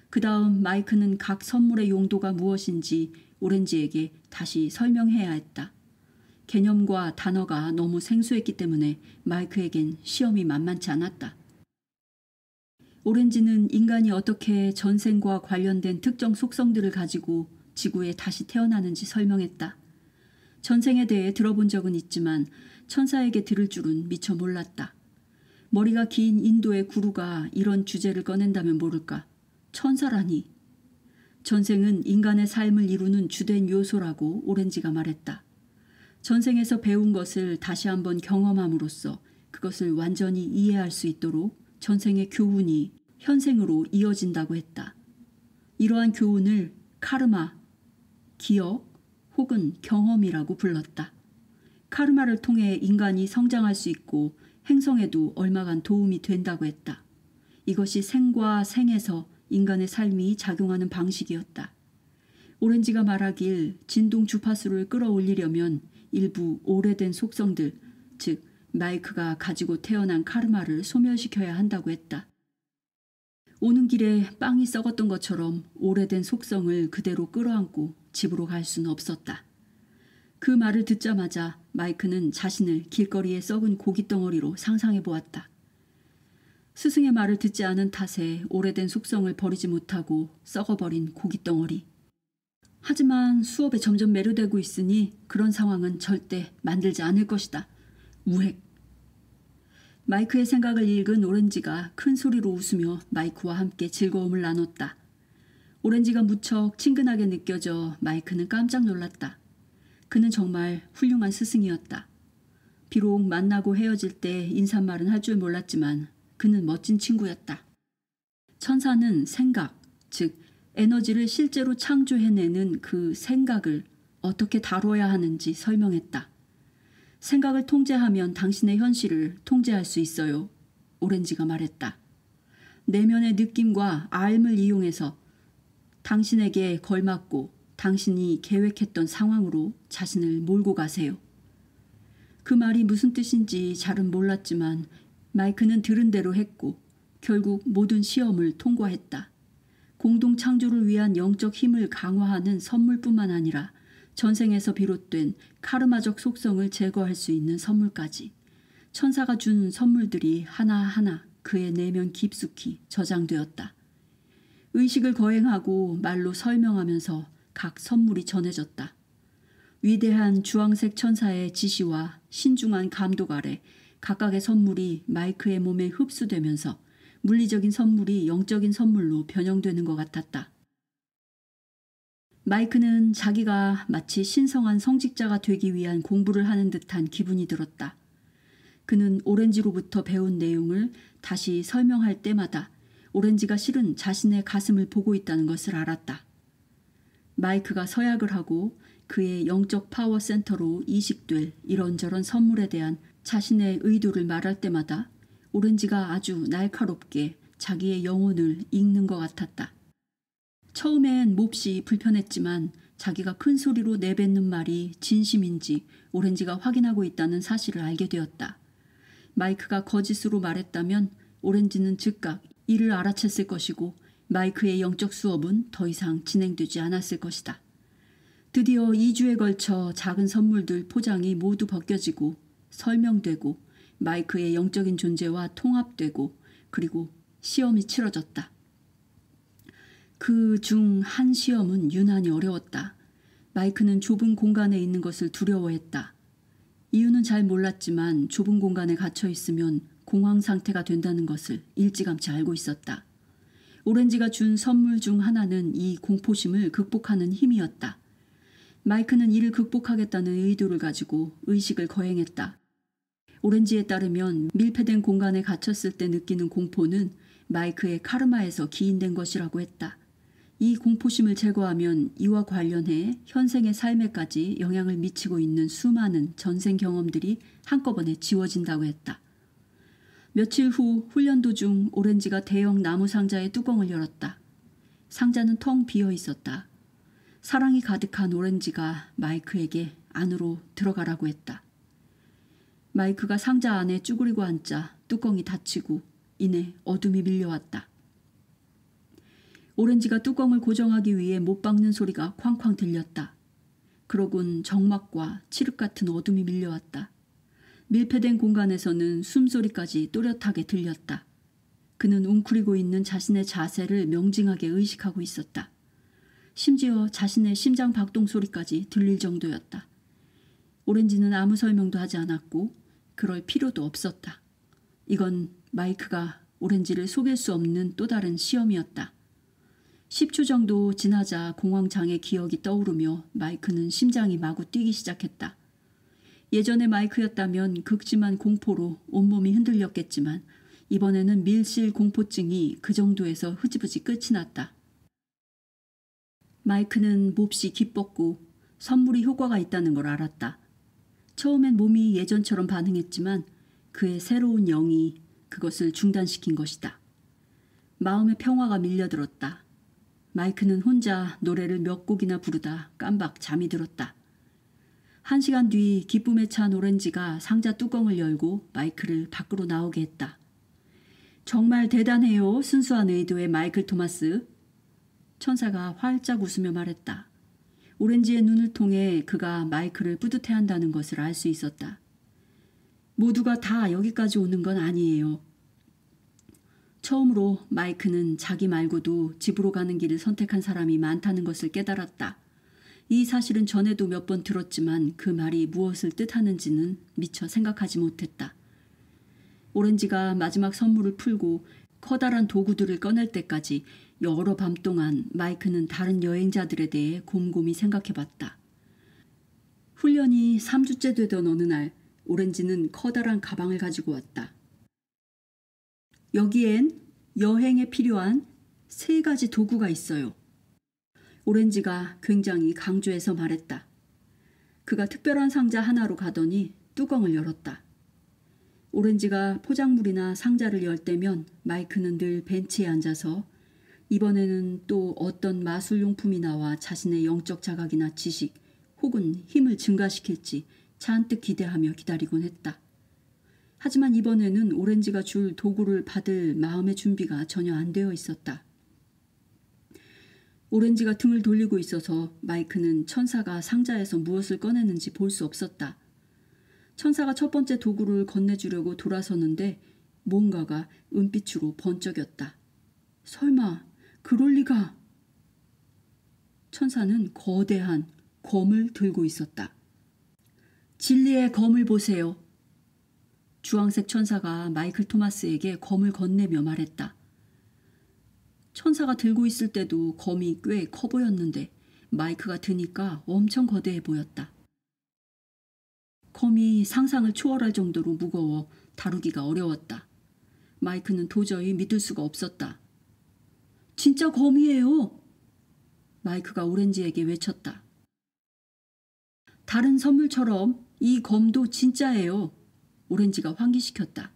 그 다음 마이크는 각 선물의 용도가 무엇인지 오렌지에게 다시 설명해야 했다. 개념과 단어가 너무 생소했기 때문에 마이크에겐 시험이 만만치 않았다. 오렌지는 인간이 어떻게 전생과 관련된 특정 속성들을 가지고 지구에 다시 태어나는지 설명했다. 전생에 대해 들어본 적은 있지만 천사에게 들을 줄은 미처 몰랐다. 머리가 긴 인도의 구루가 이런 주제를 꺼낸다면 모를까. 천사라니. 전생은 인간의 삶을 이루는 주된 요소라고 오렌지가 말했다. 전생에서 배운 것을 다시 한번 경험함으로써 그것을 완전히 이해할 수 있도록 전생의 교훈이 현생으로 이어진다고 했다. 이러한 교훈을 카르마, 기억 혹은 경험이라고 불렀다. 카르마를 통해 인간이 성장할 수 있고 행성에도 얼마간 도움이 된다고 했다. 이것이 생과 생에서 인간의 삶이 작용하는 방식이었다. 오렌지가 말하길 진동 주파수를 끌어올리려면 일부 오래된 속성들, 즉 마이크가 가지고 태어난 카르마를 소멸시켜야 한다고 했다. 오는 길에 빵이 썩었던 것처럼 오래된 속성을 그대로 끌어안고 집으로 갈 수는 없었다. 그 말을 듣자마자 마이크는 자신을 길거리의 썩은 고깃덩어리로 상상해 보았다. 스승의 말을 듣지 않은 탓에 오래된 속성을 버리지 못하고 썩어버린 고깃덩어리. 하지만 수업에 점점 매료되고 있으니 그런 상황은 절대 만들지 않을 것이다. 우획. 마이크의 생각을 읽은 오렌지가 큰 소리로 웃으며 마이크와 함께 즐거움을 나눴다. 오렌지가 무척 친근하게 느껴져 마이크는 깜짝 놀랐다. 그는 정말 훌륭한 스승이었다. 비록 만나고 헤어질 때 인사말은 할 줄 몰랐지만 그는 멋진 친구였다. 천사는 생각, 즉 에너지를 실제로 창조해내는 그 생각을 어떻게 다뤄야 하는지 설명했다. 생각을 통제하면 당신의 현실을 통제할 수 있어요. 오렌지가 말했다. 내면의 느낌과 알을 이용해서 당신에게 걸맞고 당신이 계획했던 상황으로 자신을 몰고 가세요. 그 말이 무슨 뜻인지 잘은 몰랐지만 마이크는 들은 대로 했고 결국 모든 시험을 통과했다. 공동 창조를 위한 영적 힘을 강화하는 선물뿐만 아니라 전생에서 비롯된 카르마적 속성을 제거할 수 있는 선물까지. 천사가 준 선물들이 하나하나 그의 내면 깊숙이 저장되었다. 의식을 거행하고 말로 설명하면서 각 선물이 전해졌다. 위대한 주황색 천사의 지시와 신중한 감독 아래 각각의 선물이 마이크의 몸에 흡수되면서 물리적인 선물이 영적인 선물로 변형되는 것 같았다. 마이크는 자기가 마치 신성한 성직자가 되기 위한 공부를 하는 듯한 기분이 들었다. 그는 오렌지로부터 배운 내용을 다시 설명할 때마다 오렌지가 실은 자신의 가슴을 보고 있다는 것을 알았다. 마이크가 서약을 하고 그의 영적 파워 센터로 이식될 이런저런 선물에 대한 자신의 의도를 말할 때마다 오렌지가 아주 날카롭게 자기의 영혼을 읽는 것 같았다. 처음엔 몹시 불편했지만 자기가 큰 소리로 내뱉는 말이 진심인지 오렌지가 확인하고 있다는 사실을 알게 되었다. 마이크가 거짓으로 말했다면 오렌지는 즉각 이를 알아챘을 것이고 마이크의 영적 수업은 더 이상 진행되지 않았을 것이다. 드디어 2주에 걸쳐 작은 선물들 포장이 모두 벗겨지고 설명되고 마이크의 영적인 존재와 통합되고 그리고 시험이 치러졌다. 그 중 한 시험은 유난히 어려웠다. 마이크는 좁은 공간에 있는 것을 두려워했다. 이유는 잘 몰랐지만 좁은 공간에 갇혀 있으면 공황 상태가 된다는 것을 일찌감치 알고 있었다. 오렌지가 준 선물 중 하나는 이 공포심을 극복하는 힘이었다. 마이크는 이를 극복하겠다는 의도를 가지고 의식을 거행했다. 오렌지에 따르면 밀폐된 공간에 갇혔을 때 느끼는 공포는 마이크의 카르마에서 기인된 것이라고 했다. 이 공포심을 제거하면 이와 관련해 현생의 삶에까지 영향을 미치고 있는 수많은 전생 경험들이 한꺼번에 지워진다고 했다. 며칠 후 훈련 도중 오렌지가 대형 나무 상자의 뚜껑을 열었다. 상자는 텅 비어 있었다. 사랑이 가득한 오렌지가 마이크에게 안으로 들어가라고 했다. 마이크가 상자 안에 쭈그리고 앉자 뚜껑이 닫히고 이내 어둠이 밀려왔다. 오렌지가 뚜껑을 고정하기 위해 못 박는 소리가 쾅쾅 들렸다. 그러곤 정막과 칠흑 같은 어둠이 밀려왔다. 밀폐된 공간에서는 숨소리까지 또렷하게 들렸다. 그는 웅크리고 있는 자신의 자세를 명징하게 의식하고 있었다. 심지어 자신의 심장 박동 소리까지 들릴 정도였다. 오렌지는 아무 설명도 하지 않았고 그럴 필요도 없었다. 이건 마이크가 오렌지를 속일 수 없는 또 다른 시험이었다. 10초 정도 지나자 공황장애 기억이 떠오르며 마이크는 심장이 마구 뛰기 시작했다. 예전의 마이크였다면 극심한 공포로 온몸이 흔들렸겠지만 이번에는 밀실 공포증이 그 정도에서 흐지부지 끝이 났다. 마이크는 몹시 기뻤고 선물이 효과가 있다는 걸 알았다. 처음엔 몸이 예전처럼 반응했지만 그의 새로운 영이 그것을 중단시킨 것이다. 마음의 평화가 밀려들었다. 마이크는 혼자 노래를 몇 곡이나 부르다 깜박 잠이 들었다. 1시간 뒤 기쁨에 찬 오렌지가 상자 뚜껑을 열고 마이크를 밖으로 나오게 했다. 정말 대단해요. 순수한 의도의 마이클 토마스. 천사가 활짝 웃으며 말했다. 오렌지의 눈을 통해 그가 마이크를 뿌듯해한다는 것을 알 수 있었다. 모두가 다 여기까지 오는 건 아니에요. 처음으로 마이크는 자기 말고도 집으로 가는 길을 선택한 사람이 많다는 것을 깨달았다. 이 사실은 전에도 몇 번 들었지만 그 말이 무엇을 뜻하는지는 미처 생각하지 못했다. 오렌지가 마지막 선물을 풀고 커다란 도구들을 꺼낼 때까지 여러 밤 동안 마이크는 다른 여행자들에 대해 곰곰이 생각해봤다. 훈련이 3주째 되던 어느 날 오렌지는 커다란 가방을 가지고 왔다. 여기엔 여행에 필요한 3가지 도구가 있어요. 오렌지가 굉장히 강조해서 말했다. 그가 특별한 상자 하나로 가더니 뚜껑을 열었다. 오렌지가 포장물이나 상자를 열 때면 마이크는 늘 벤치에 앉아서 이번에는 또 어떤 마술용품이 나와 자신의 영적 자각이나 지식 혹은 힘을 증가시킬지 잔뜩 기대하며 기다리곤 했다. 하지만 이번에는 오렌지가 줄 도구를 받을 마음의 준비가 전혀 안 되어 있었다. 오렌지가 등을 돌리고 있어서 마이크는 천사가 상자에서 무엇을 꺼내는지 볼 수 없었다. 천사가 첫 번째 도구를 건네주려고 돌아서는데 뭔가가 은빛으로 번쩍였다. 설마 그럴 리가. 천사는 거대한 검을 들고 있었다. 진리의 검을 보세요. 주황색 천사가 마이클 토마스에게 검을 건네며 말했다. 천사가 들고 있을 때도 검이 꽤 커 보였는데 마이크가 드니까 엄청 거대해 보였다. 검이 상상을 초월할 정도로 무거워 다루기가 어려웠다. 마이크는 도저히 믿을 수가 없었다. 진짜 검이에요. 마이크가 오렌지에게 외쳤다. 다른 선물처럼 이 검도 진짜예요. 오렌지가 환기시켰다.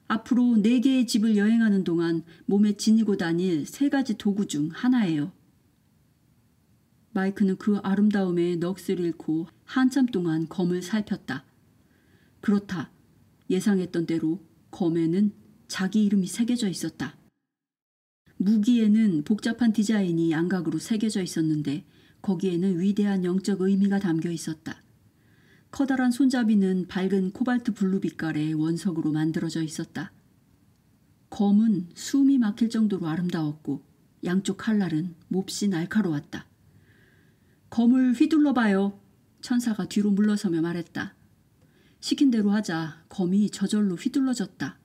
앞으로 4개의 집을 여행하는 동안 몸에 지니고 다닐 3가지 도구 중 하나예요. 마이크는 그 아름다움에 넋을 잃고 한참 동안 검을 살폈다. 그렇다. 예상했던 대로 검에는 자기 이름이 새겨져 있었다. 무기에는 복잡한 디자인이 양각으로 새겨져 있었는데 거기에는 위대한 영적 의미가 담겨 있었다. 커다란 손잡이는 밝은 코발트 블루 빛깔의 원석으로 만들어져 있었다. 검은 숨이 막힐 정도로 아름다웠고 양쪽 칼날은 몹시 날카로웠다. 검을 휘둘러봐요. 천사가 뒤로 물러서며 말했다. 시킨 대로 하자 검이 저절로 휘둘러졌다.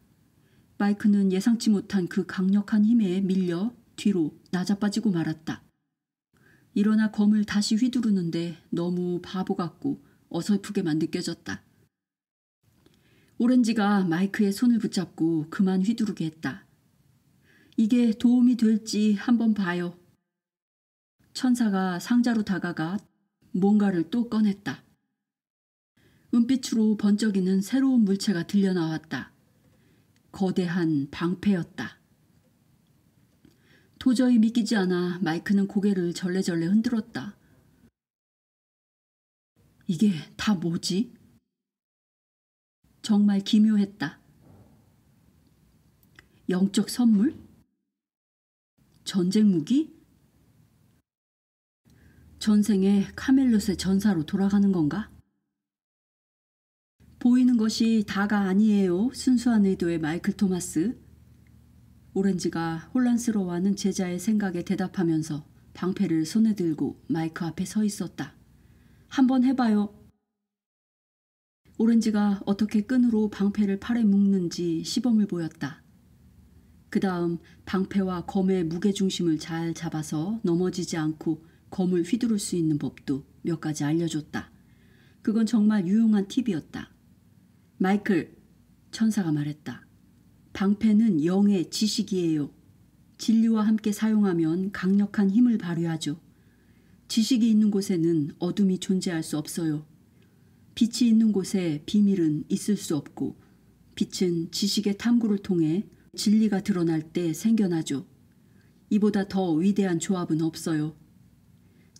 마이크는 예상치 못한 그 강력한 힘에 밀려 뒤로 나자빠지고 말았다. 일어나 검을 다시 휘두르는데 너무 바보 같고 어설프게만 느껴졌다. 오렌지가 마이크의 손을 붙잡고 그만 휘두르게 했다. 이게 도움이 될지 한번 봐요. 천사가 상자로 다가가 뭔가를 또 꺼냈다. 은빛으로 번쩍이는 새로운 물체가 들려나왔다. 거대한 방패였다. 도저히 믿기지 않아 마이크는 고개를 절레절레 흔들었다. 이게 다 뭐지? 정말 기묘했다. 영적 선물? 전쟁 무기? 전생에 카멜롯의 전사로 돌아가는 건가? 보이는 것이 다가 아니에요. 순수한 의도의 마이클 토마스. 오렌지가 혼란스러워하는 제자의 생각에 대답하면서 방패를 손에 들고 마이크 앞에 서 있었다. 한번 해봐요. 오렌지가 어떻게 끈으로 방패를 팔에 묶는지 시범을 보였다. 그 다음 방패와 검의 무게중심을 잘 잡아서 넘어지지 않고 검을 휘두를 수 있는 법도 몇 가지 알려줬다. 그건 정말 유용한 팁이었다. 마이클, 천사가 말했다. 방패는 영의 지식이에요. 진리와 함께 사용하면 강력한 힘을 발휘하죠. 지식이 있는 곳에는 어둠이 존재할 수 없어요. 빛이 있는 곳에 비밀은 있을 수 없고 빛은 지식의 탐구를 통해 진리가 드러날 때 생겨나죠. 이보다 더 위대한 조합은 없어요.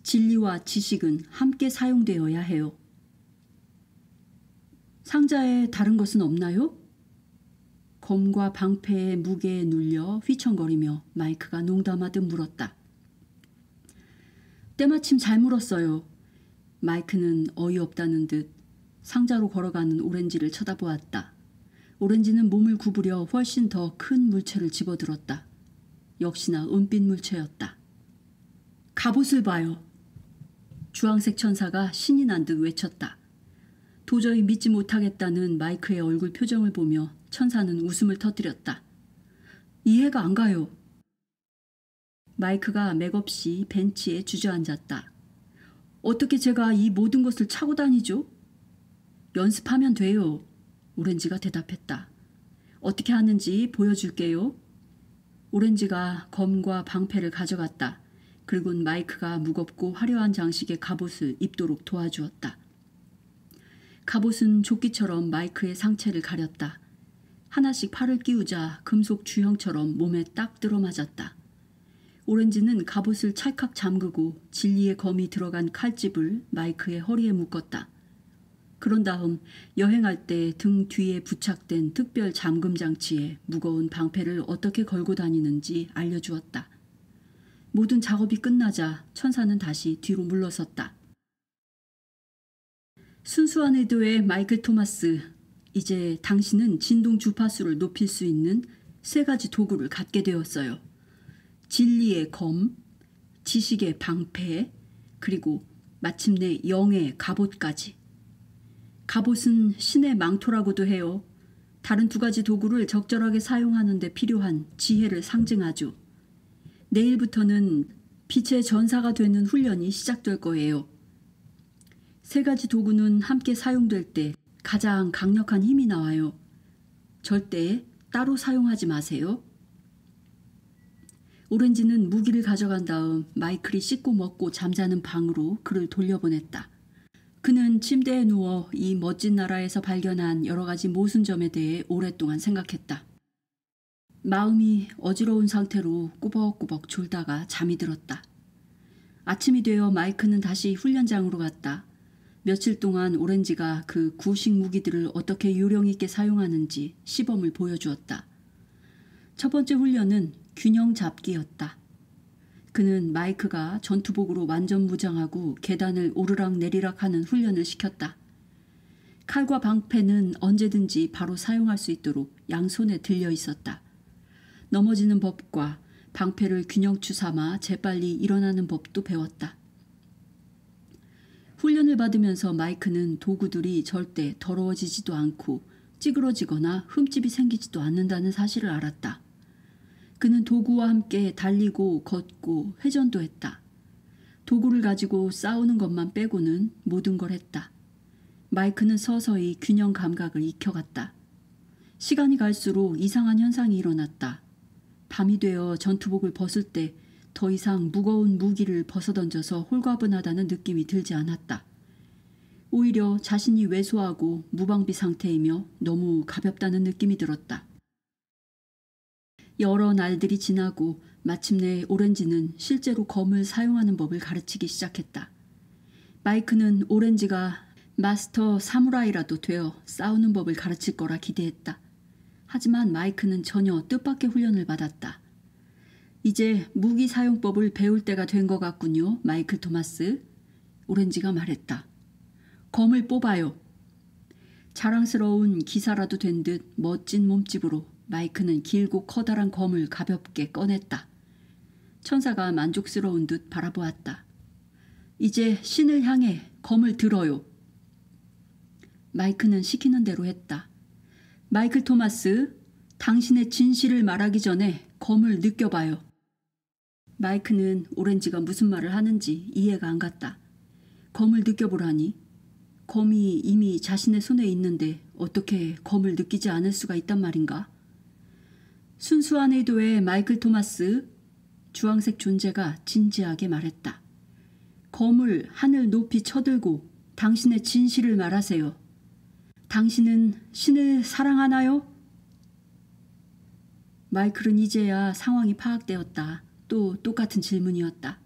진리와 지식은 함께 사용되어야 해요. 상자에 다른 것은 없나요? 검과 방패의 무게에 눌려 휘청거리며 마이크가 농담하듯 물었다. 때마침 잘 물었어요. 마이크는 어이없다는 듯 상자로 걸어가는 오렌지를 쳐다보았다. 오렌지는 몸을 구부려 훨씬 더 큰 물체를 집어들었다. 역시나 은빛 물체였다. 갑옷을 봐요. 주황색 천사가 신이 난 듯 외쳤다. 도저히 믿지 못하겠다는 마이크의 얼굴 표정을 보며 천사는 웃음을 터뜨렸다. 이해가 안 가요. 마이크가 맥없이 벤치에 주저앉았다. 어떻게 제가 이 모든 것을 차고 다니죠? 연습하면 돼요. 오렌지가 대답했다. 어떻게 하는지 보여줄게요. 오렌지가 검과 방패를 가져갔다. 그리고는 마이크가 무겁고 화려한 장식의 갑옷을 입도록 도와주었다. 갑옷은 조끼처럼 마이크의 상체를 가렸다. 하나씩 팔을 끼우자 금속 주형처럼 몸에 딱 들어맞았다. 오렌지는 갑옷을 찰칵 잠그고 진리의 검이 들어간 칼집을 마이크의 허리에 묶었다. 그런 다음 여행할 때 등 뒤에 부착된 특별 잠금 장치에 무거운 방패를 어떻게 걸고 다니는지 알려주었다. 모든 작업이 끝나자 천사는 다시 뒤로 물러섰다. 순수한 의도의 마이클 토마스, 이제 당신은 진동 주파수를 높일 수 있는 3가지 도구를 갖게 되었어요. 진리의 검, 지식의 방패, 그리고 마침내 영의 갑옷까지. 갑옷은 신의 망토라고도 해요. 다른 2가지 도구를 적절하게 사용하는 데 필요한 지혜를 상징하죠. 내일부터는 빛의 전사가 되는 훈련이 시작될 거예요. 3가지 도구는 함께 사용될 때 가장 강력한 힘이 나와요. 절대 따로 사용하지 마세요. 오렌지는 무기를 가져간 다음 마이클이 씻고 먹고 잠자는 방으로 그를 돌려보냈다. 그는 침대에 누워 이 멋진 나라에서 발견한 여러 가지 모순점에 대해 오랫동안 생각했다. 마음이 어지러운 상태로 꾸벅꾸벅 졸다가 잠이 들었다. 아침이 되어 마이크는 다시 훈련장으로 갔다. 며칠 동안 오렌지가 그 구식 무기들을 어떻게 요령 있게 사용하는지 시범을 보여주었다. 첫 번째 훈련은 균형 잡기였다. 그는 마이크가 전투복으로 완전 무장하고 계단을 오르락 내리락 하는 훈련을 시켰다. 칼과 방패는 언제든지 바로 사용할 수 있도록 양손에 들려 있었다. 넘어지는 법과 방패를 균형추 삼아 재빨리 일어나는 법도 배웠다. 훈련을 받으면서 마이크는 도구들이 절대 더러워지지도 않고 찌그러지거나 흠집이 생기지도 않는다는 사실을 알았다. 그는 도구와 함께 달리고 걷고 회전도 했다. 도구를 가지고 싸우는 것만 빼고는 모든 걸 했다. 마이크는 서서히 균형 감각을 익혀갔다. 시간이 갈수록 이상한 현상이 일어났다. 밤이 되어 전투복을 벗을 때 더 이상 무거운 무기를 벗어던져서 홀가분하다는 느낌이 들지 않았다. 오히려 자신이 왜소하고 무방비 상태이며 너무 가볍다는 느낌이 들었다. 여러 날들이 지나고 마침내 오렌지는 실제로 검을 사용하는 법을 가르치기 시작했다. 마이크는 오렌지가 마스터 사무라이라도 되어 싸우는 법을 가르칠 거라 기대했다. 하지만 마이크는 전혀 뜻밖의 훈련을 받았다. 이제 무기 사용법을 배울 때가 된 것 같군요, 마이클 토마스. 오렌지가 말했다. 검을 뽑아요. 자랑스러운 기사라도 된 듯 멋진 몸집으로 마이크는 길고 커다란 검을 가볍게 꺼냈다. 천사가 만족스러운 듯 바라보았다. 이제 신을 향해 검을 들어요. 마이크는 시키는 대로 했다. 마이클 토마스, 당신의 진실을 말하기 전에 검을 느껴봐요. 마이크는 오렌지가 무슨 말을 하는지 이해가 안 갔다. 검을 느껴보라니? 검이 이미 자신의 손에 있는데 어떻게 검을 느끼지 않을 수가 있단 말인가? 순수한 의도의 마이클 토마스, 주황색 존재가 진지하게 말했다. 검을 하늘 높이 쳐들고 당신의 진실을 말하세요. 당신은 신을 사랑하나요? 마이클은 이제야 상황이 파악되었다. 또 똑같은 질문이었다.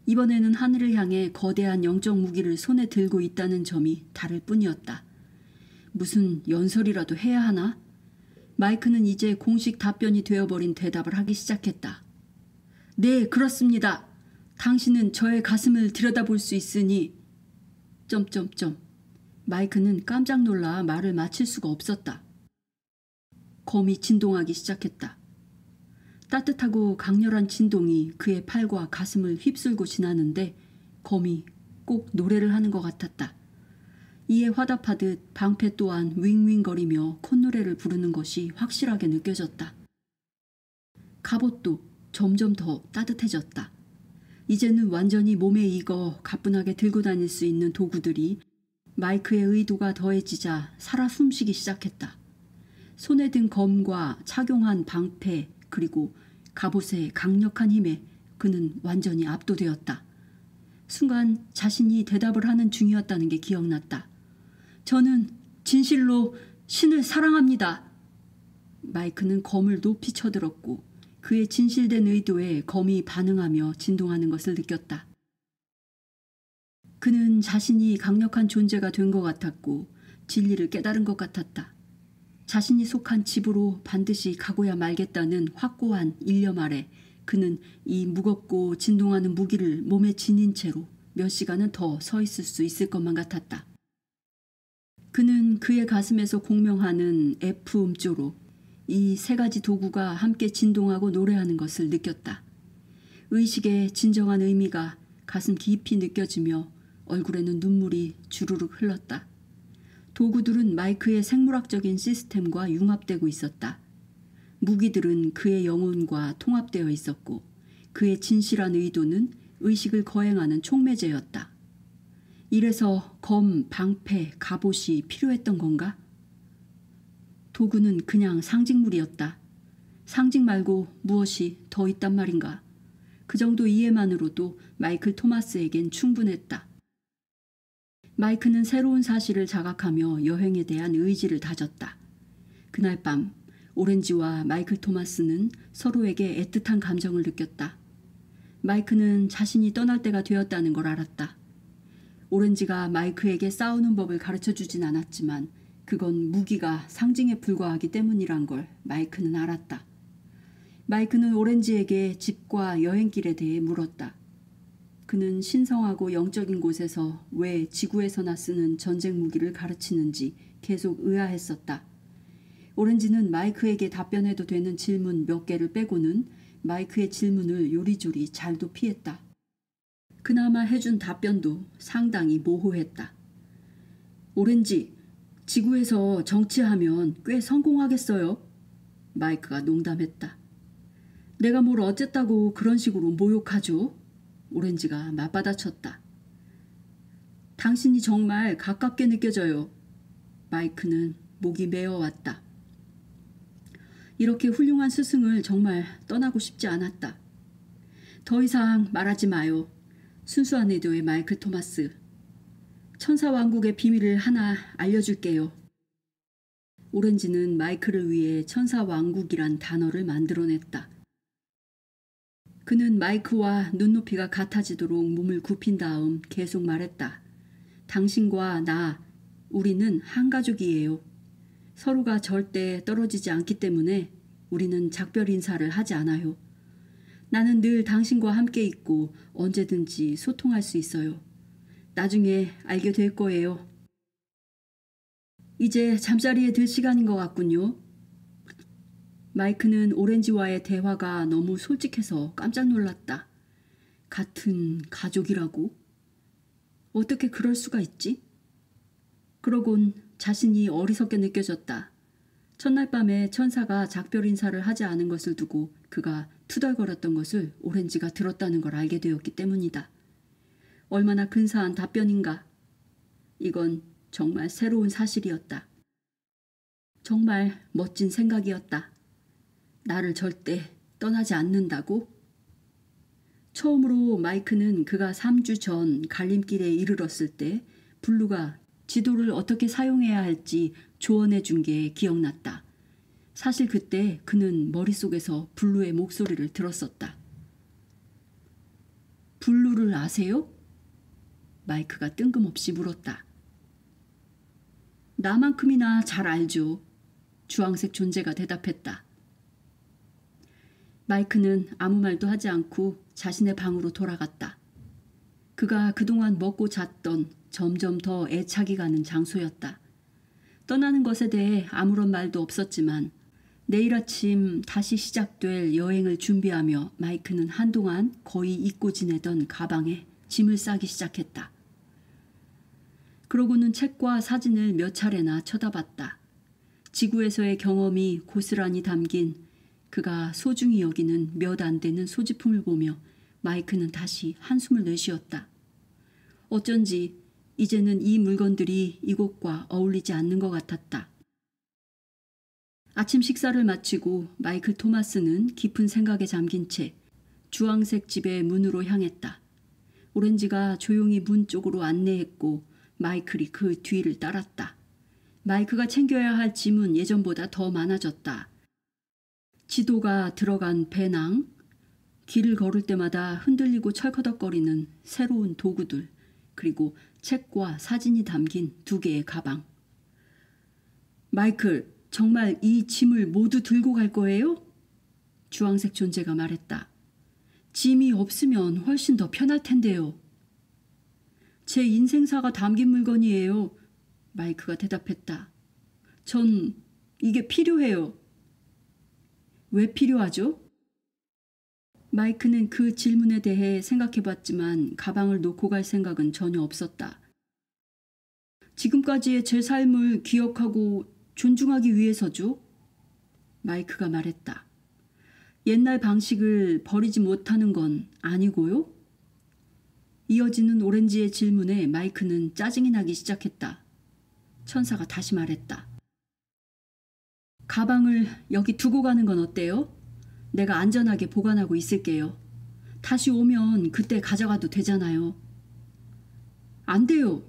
이번에는 하늘을 향해 거대한 영적 무기를 손에 들고 있다는 점이 다를 뿐이었다. 무슨 연설이라도 해야 하나? 마이크는 이제 공식 답변이 되어버린 대답을 하기 시작했다. 네, 그렇습니다. 당신은 저의 가슴을 들여다볼 수 있으니... 마이크는 깜짝 놀라 말을 마칠 수가 없었다. 검이 진동하기 시작했다. 따뜻하고 강렬한 진동이 그의 팔과 가슴을 휩쓸고 지나는데 검이 꼭 노래를 하는 것 같았다. 이에 화답하듯 방패 또한 윙윙거리며 콧노래를 부르는 것이 확실하게 느껴졌다. 갑옷도 점점 더 따뜻해졌다. 이제는 완전히 몸에 익어 가뿐하게 들고 다닐 수 있는 도구들이 마이크의 의도가 더해지자 살아 숨쉬기 시작했다. 손에 든 검과 착용한 방패 그리고 갑옷의 강력한 힘에 그는 완전히 압도되었다. 순간 자신이 대답을 하는 중이었다는 게 기억났다. 저는 진실로 신을 사랑합니다. 마이크는 검을 높이 쳐들었고 그의 진실된 의도에 검이 반응하며 진동하는 것을 느꼈다. 그는 자신이 강력한 존재가 된 것 같았고 진리를 깨달은 것 같았다. 자신이 속한 집으로 반드시 가고야 말겠다는 확고한 일념 아래 그는 이 무겁고 진동하는 무기를 몸에 지닌 채로 몇 시간은 더 서 있을 수 있을 것만 같았다. 그는 그의 가슴에서 공명하는 F 음조로 이 세 가지 도구가 함께 진동하고 노래하는 것을 느꼈다. 의식의 진정한 의미가 가슴 깊이 느껴지며 얼굴에는 눈물이 주르륵 흘렀다. 도구들은 마이크의 생물학적인 시스템과 융합되고 있었다. 무기들은 그의 영혼과 통합되어 있었고 그의 진실한 의도는 의식을 거행하는 촉매제였다. 이래서 검, 방패, 갑옷이 필요했던 건가? 도구는 그냥 상징물이었다. 상징 말고 무엇이 더 있단 말인가? 그 정도 이해만으로도 마이클 토마스에겐 충분했다. 마이크는 새로운 사실을 자각하며 여행에 대한 의지를 다졌다. 그날 밤 오렌지와 마이클 토마스는 서로에게 애틋한 감정을 느꼈다. 마이크는 자신이 떠날 때가 되었다는 걸 알았다. 오렌지가 마이크에게 싸우는 법을 가르쳐주진 않았지만 그건 무기가 상징에 불과하기 때문이란 걸 마이크는 알았다. 마이크는 오렌지에게 집과 여행길에 대해 물었다. 그는 신성하고 영적인 곳에서 왜 지구에서나 쓰는 전쟁 무기를 가르치는지 계속 의아했었다. 오렌지는 마이크에게 답변해도 되는 질문 몇 개를 빼고는 마이크의 질문을 요리조리 잘도 피했다. 그나마 해준 답변도 상당히 모호했다. 오렌지, 지구에서 정치하면 꽤 성공하겠어요? 마이크가 농담했다. 내가 뭘 어쨌다고 그런 식으로 모욕하죠? 오렌지가 맞받아쳤다. 당신이 정말 가깝게 느껴져요. 마이크는 목이 메어왔다. 이렇게 훌륭한 스승을 정말 떠나고 싶지 않았다. 더 이상 말하지 마요. 순수한 의도의 마이클 토마스. 천사왕국의 비밀을 하나 알려줄게요. 오렌지는 마이클을 위해 천사왕국이란 단어를 만들어냈다. 그는 마이크와 눈높이가 같아지도록 몸을 굽힌 다음 계속 말했다. 당신과 나, 우리는 한 가족이에요. 서로가 절대 떨어지지 않기 때문에 우리는 작별 인사를 하지 않아요. 나는 늘 당신과 함께 있고 언제든지 소통할 수 있어요. 나중에 알게 될 거예요. 이제 잠자리에 들 시간인 것 같군요. 마이크는 오렌지와의 대화가 너무 솔직해서 깜짝 놀랐다. 같은 가족이라고? 어떻게 그럴 수가 있지? 그러곤 자신이 어리석게 느껴졌다. 첫날 밤에 천사가 작별 인사를 하지 않은 것을 두고 그가 투덜거렸던 것을 오렌지가 들었다는 걸 알게 되었기 때문이다. 얼마나 근사한 답변인가. 이건 정말 새로운 사실이었다. 정말 멋진 생각이었다. 나를 절대 떠나지 않는다고? 처음으로 마이크는 그가 3주 전 갈림길에 이르렀을 때 블루가 지도를 어떻게 사용해야 할지 조언해 준 게 기억났다. 사실 그때 그는 머릿속에서 블루의 목소리를 들었었다. 블루를 아세요? 마이크가 뜬금없이 물었다. 나만큼이나 잘 알죠. 주황색 존재가 대답했다. 마이크는 아무 말도 하지 않고 자신의 방으로 돌아갔다. 그가 그동안 먹고 잤던 점점 더 애착이 가는 장소였다. 떠나는 것에 대해 아무런 말도 없었지만 내일 아침 다시 시작될 여행을 준비하며 마이크는 한동안 거의 잊고 지내던 가방에 짐을 싸기 시작했다. 그러고는 책과 사진을 몇 차례나 쳐다봤다. 지구에서의 경험이 고스란히 담긴 그가 소중히 여기는 몇 안 되는 소지품을 보며 마이크는 다시 한숨을 내쉬었다. 어쩐지 이제는 이 물건들이 이곳과 어울리지 않는 것 같았다. 아침 식사를 마치고 마이클 토마스는 깊은 생각에 잠긴 채 주황색 집의 문으로 향했다. 오렌지가 조용히 문 쪽으로 안내했고 마이클이 그 뒤를 따랐다. 마이크가 챙겨야 할 짐은 예전보다 더 많아졌다. 지도가 들어간 배낭, 길을 걸을 때마다 흔들리고 철커덕거리는 새로운 도구들, 그리고 책과 사진이 담긴 2개의 가방. 마이클, 정말 이 짐을 모두 들고 갈 거예요? 주황색 존재가 말했다. 짐이 없으면 훨씬 더 편할 텐데요. 제 인생사가 담긴 물건이에요. 마이크가 대답했다. 전 이게 필요해요. 왜 필요하죠? 마이크는 그 질문에 대해 생각해봤지만 가방을 놓고 갈 생각은 전혀 없었다. 지금까지의 제 삶을 기억하고 존중하기 위해서죠. 마이크가 말했다. 옛날 방식을 버리지 못하는 건 아니고요? 이어지는 오렌지의 질문에 마이크는 짜증이 나기 시작했다. 천사가 다시 말했다. 가방을 여기 두고 가는 건 어때요? 내가 안전하게 보관하고 있을게요. 다시 오면 그때 가져가도 되잖아요. 안 돼요.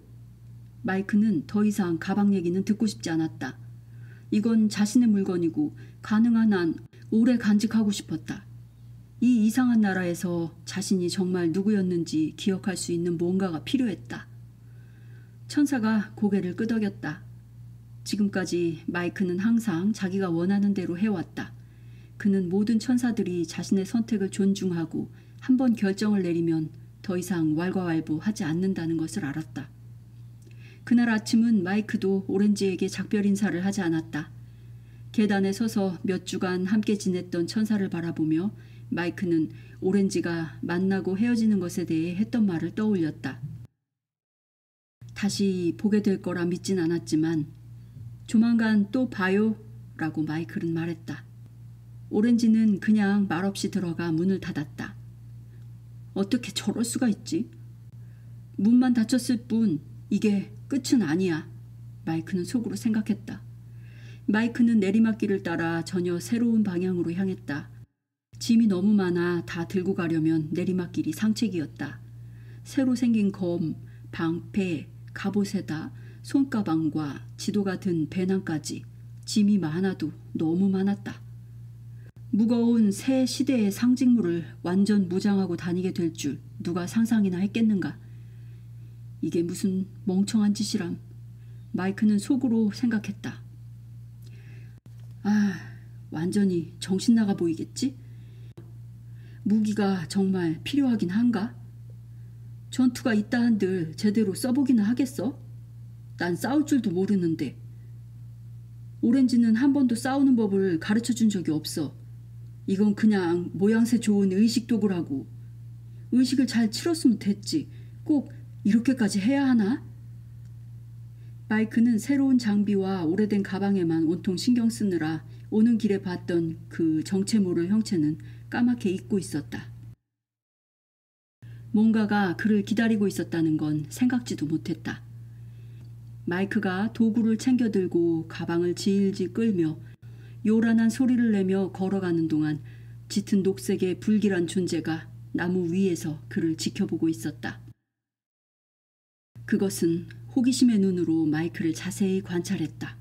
마이크는 더 이상 가방 얘기는 듣고 싶지 않았다. 이건 자신의 물건이고 가능한 한 오래 간직하고 싶었다. 이 이상한 나라에서 자신이 정말 누구였는지 기억할 수 있는 뭔가가 필요했다. 천사가 고개를 끄덕였다. 지금까지 마이크는 항상 자기가 원하는 대로 해왔다. 그는 모든 천사들이 자신의 선택을 존중하고 한 번 결정을 내리면 더 이상 왈가왈부하지 않는다는 것을 알았다. 그날 아침은 마이크도 오렌지에게 작별 인사를 하지 않았다. 계단에 서서 몇 주간 함께 지냈던 천사를 바라보며 마이크는 오렌지가 만나고 헤어지는 것에 대해 했던 말을 떠올렸다. 다시 보게 될 거라 믿진 않았지만 조만간 또 봐요 라고 마이클은 말했다. 오렌지는 그냥 말없이 들어가 문을 닫았다. 어떻게 저럴 수가 있지? 문만 닫혔을 뿐 이게 끝은 아니야. 마이크는 속으로 생각했다. 마이크는 내리막길을 따라 전혀 새로운 방향으로 향했다. 짐이 너무 많아 다 들고 가려면 내리막길이 상책이었다. 새로 생긴 검, 방패, 갑옷에다 손가방과 지도가 든 배낭까지 짐이 많아도 너무 많았다. 무거운 새 시대의 상징물을 완전 무장하고 다니게 될 줄 누가 상상이나 했겠는가. 이게 무슨 멍청한 짓이람. 마이크는 속으로 생각했다. 완전히 정신 나가 보이겠지? 무기가 정말 필요하긴 한가? 전투가 있다 한들 제대로 써보기는 하겠어? 난 싸울 줄도 모르는데. 오렌지는 한 번도 싸우는 법을 가르쳐준 적이 없어. 이건 그냥 모양새 좋은 의식 도구라고. 의식을 잘 치렀으면 됐지. 꼭 이렇게까지 해야 하나? 마이크는 새로운 장비와 오래된 가방에만 온통 신경 쓰느라 오는 길에 봤던 그 정체 모를 형체는 까맣게 잊고 있었다. 뭔가가 그를 기다리고 있었다는 건 생각지도 못했다. 마이크가 도구를 챙겨 들고 가방을 질질 끌며 요란한 소리를 내며 걸어가는 동안 짙은 녹색의 불길한 존재가 나무 위에서 그를 지켜보고 있었다. 그것은 호기심의 눈으로 마이크를 자세히 관찰했다.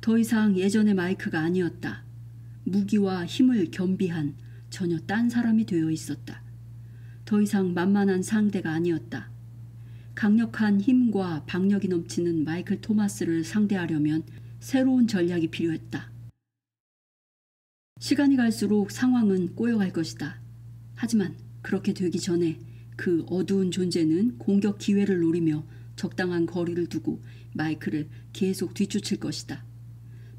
더 이상 예전의 마이크가 아니었다. 무기와 힘을 겸비한 전혀 딴 사람이 되어 있었다. 더 이상 만만한 상대가 아니었다. 강력한 힘과 박력이 넘치는 마이클 토마스를 상대하려면 새로운 전략이 필요했다. 시간이 갈수록 상황은 꼬여갈 것이다. 하지만 그렇게 되기 전에 그 어두운 존재는 공격 기회를 노리며 적당한 거리를 두고 마이클을 계속 뒤쫓을 것이다.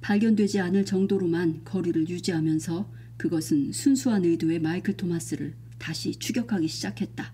발견되지 않을 정도로만 거리를 유지하면서 그것은 순수한 의도의 마이클 토마스를 다시 추격하기 시작했다.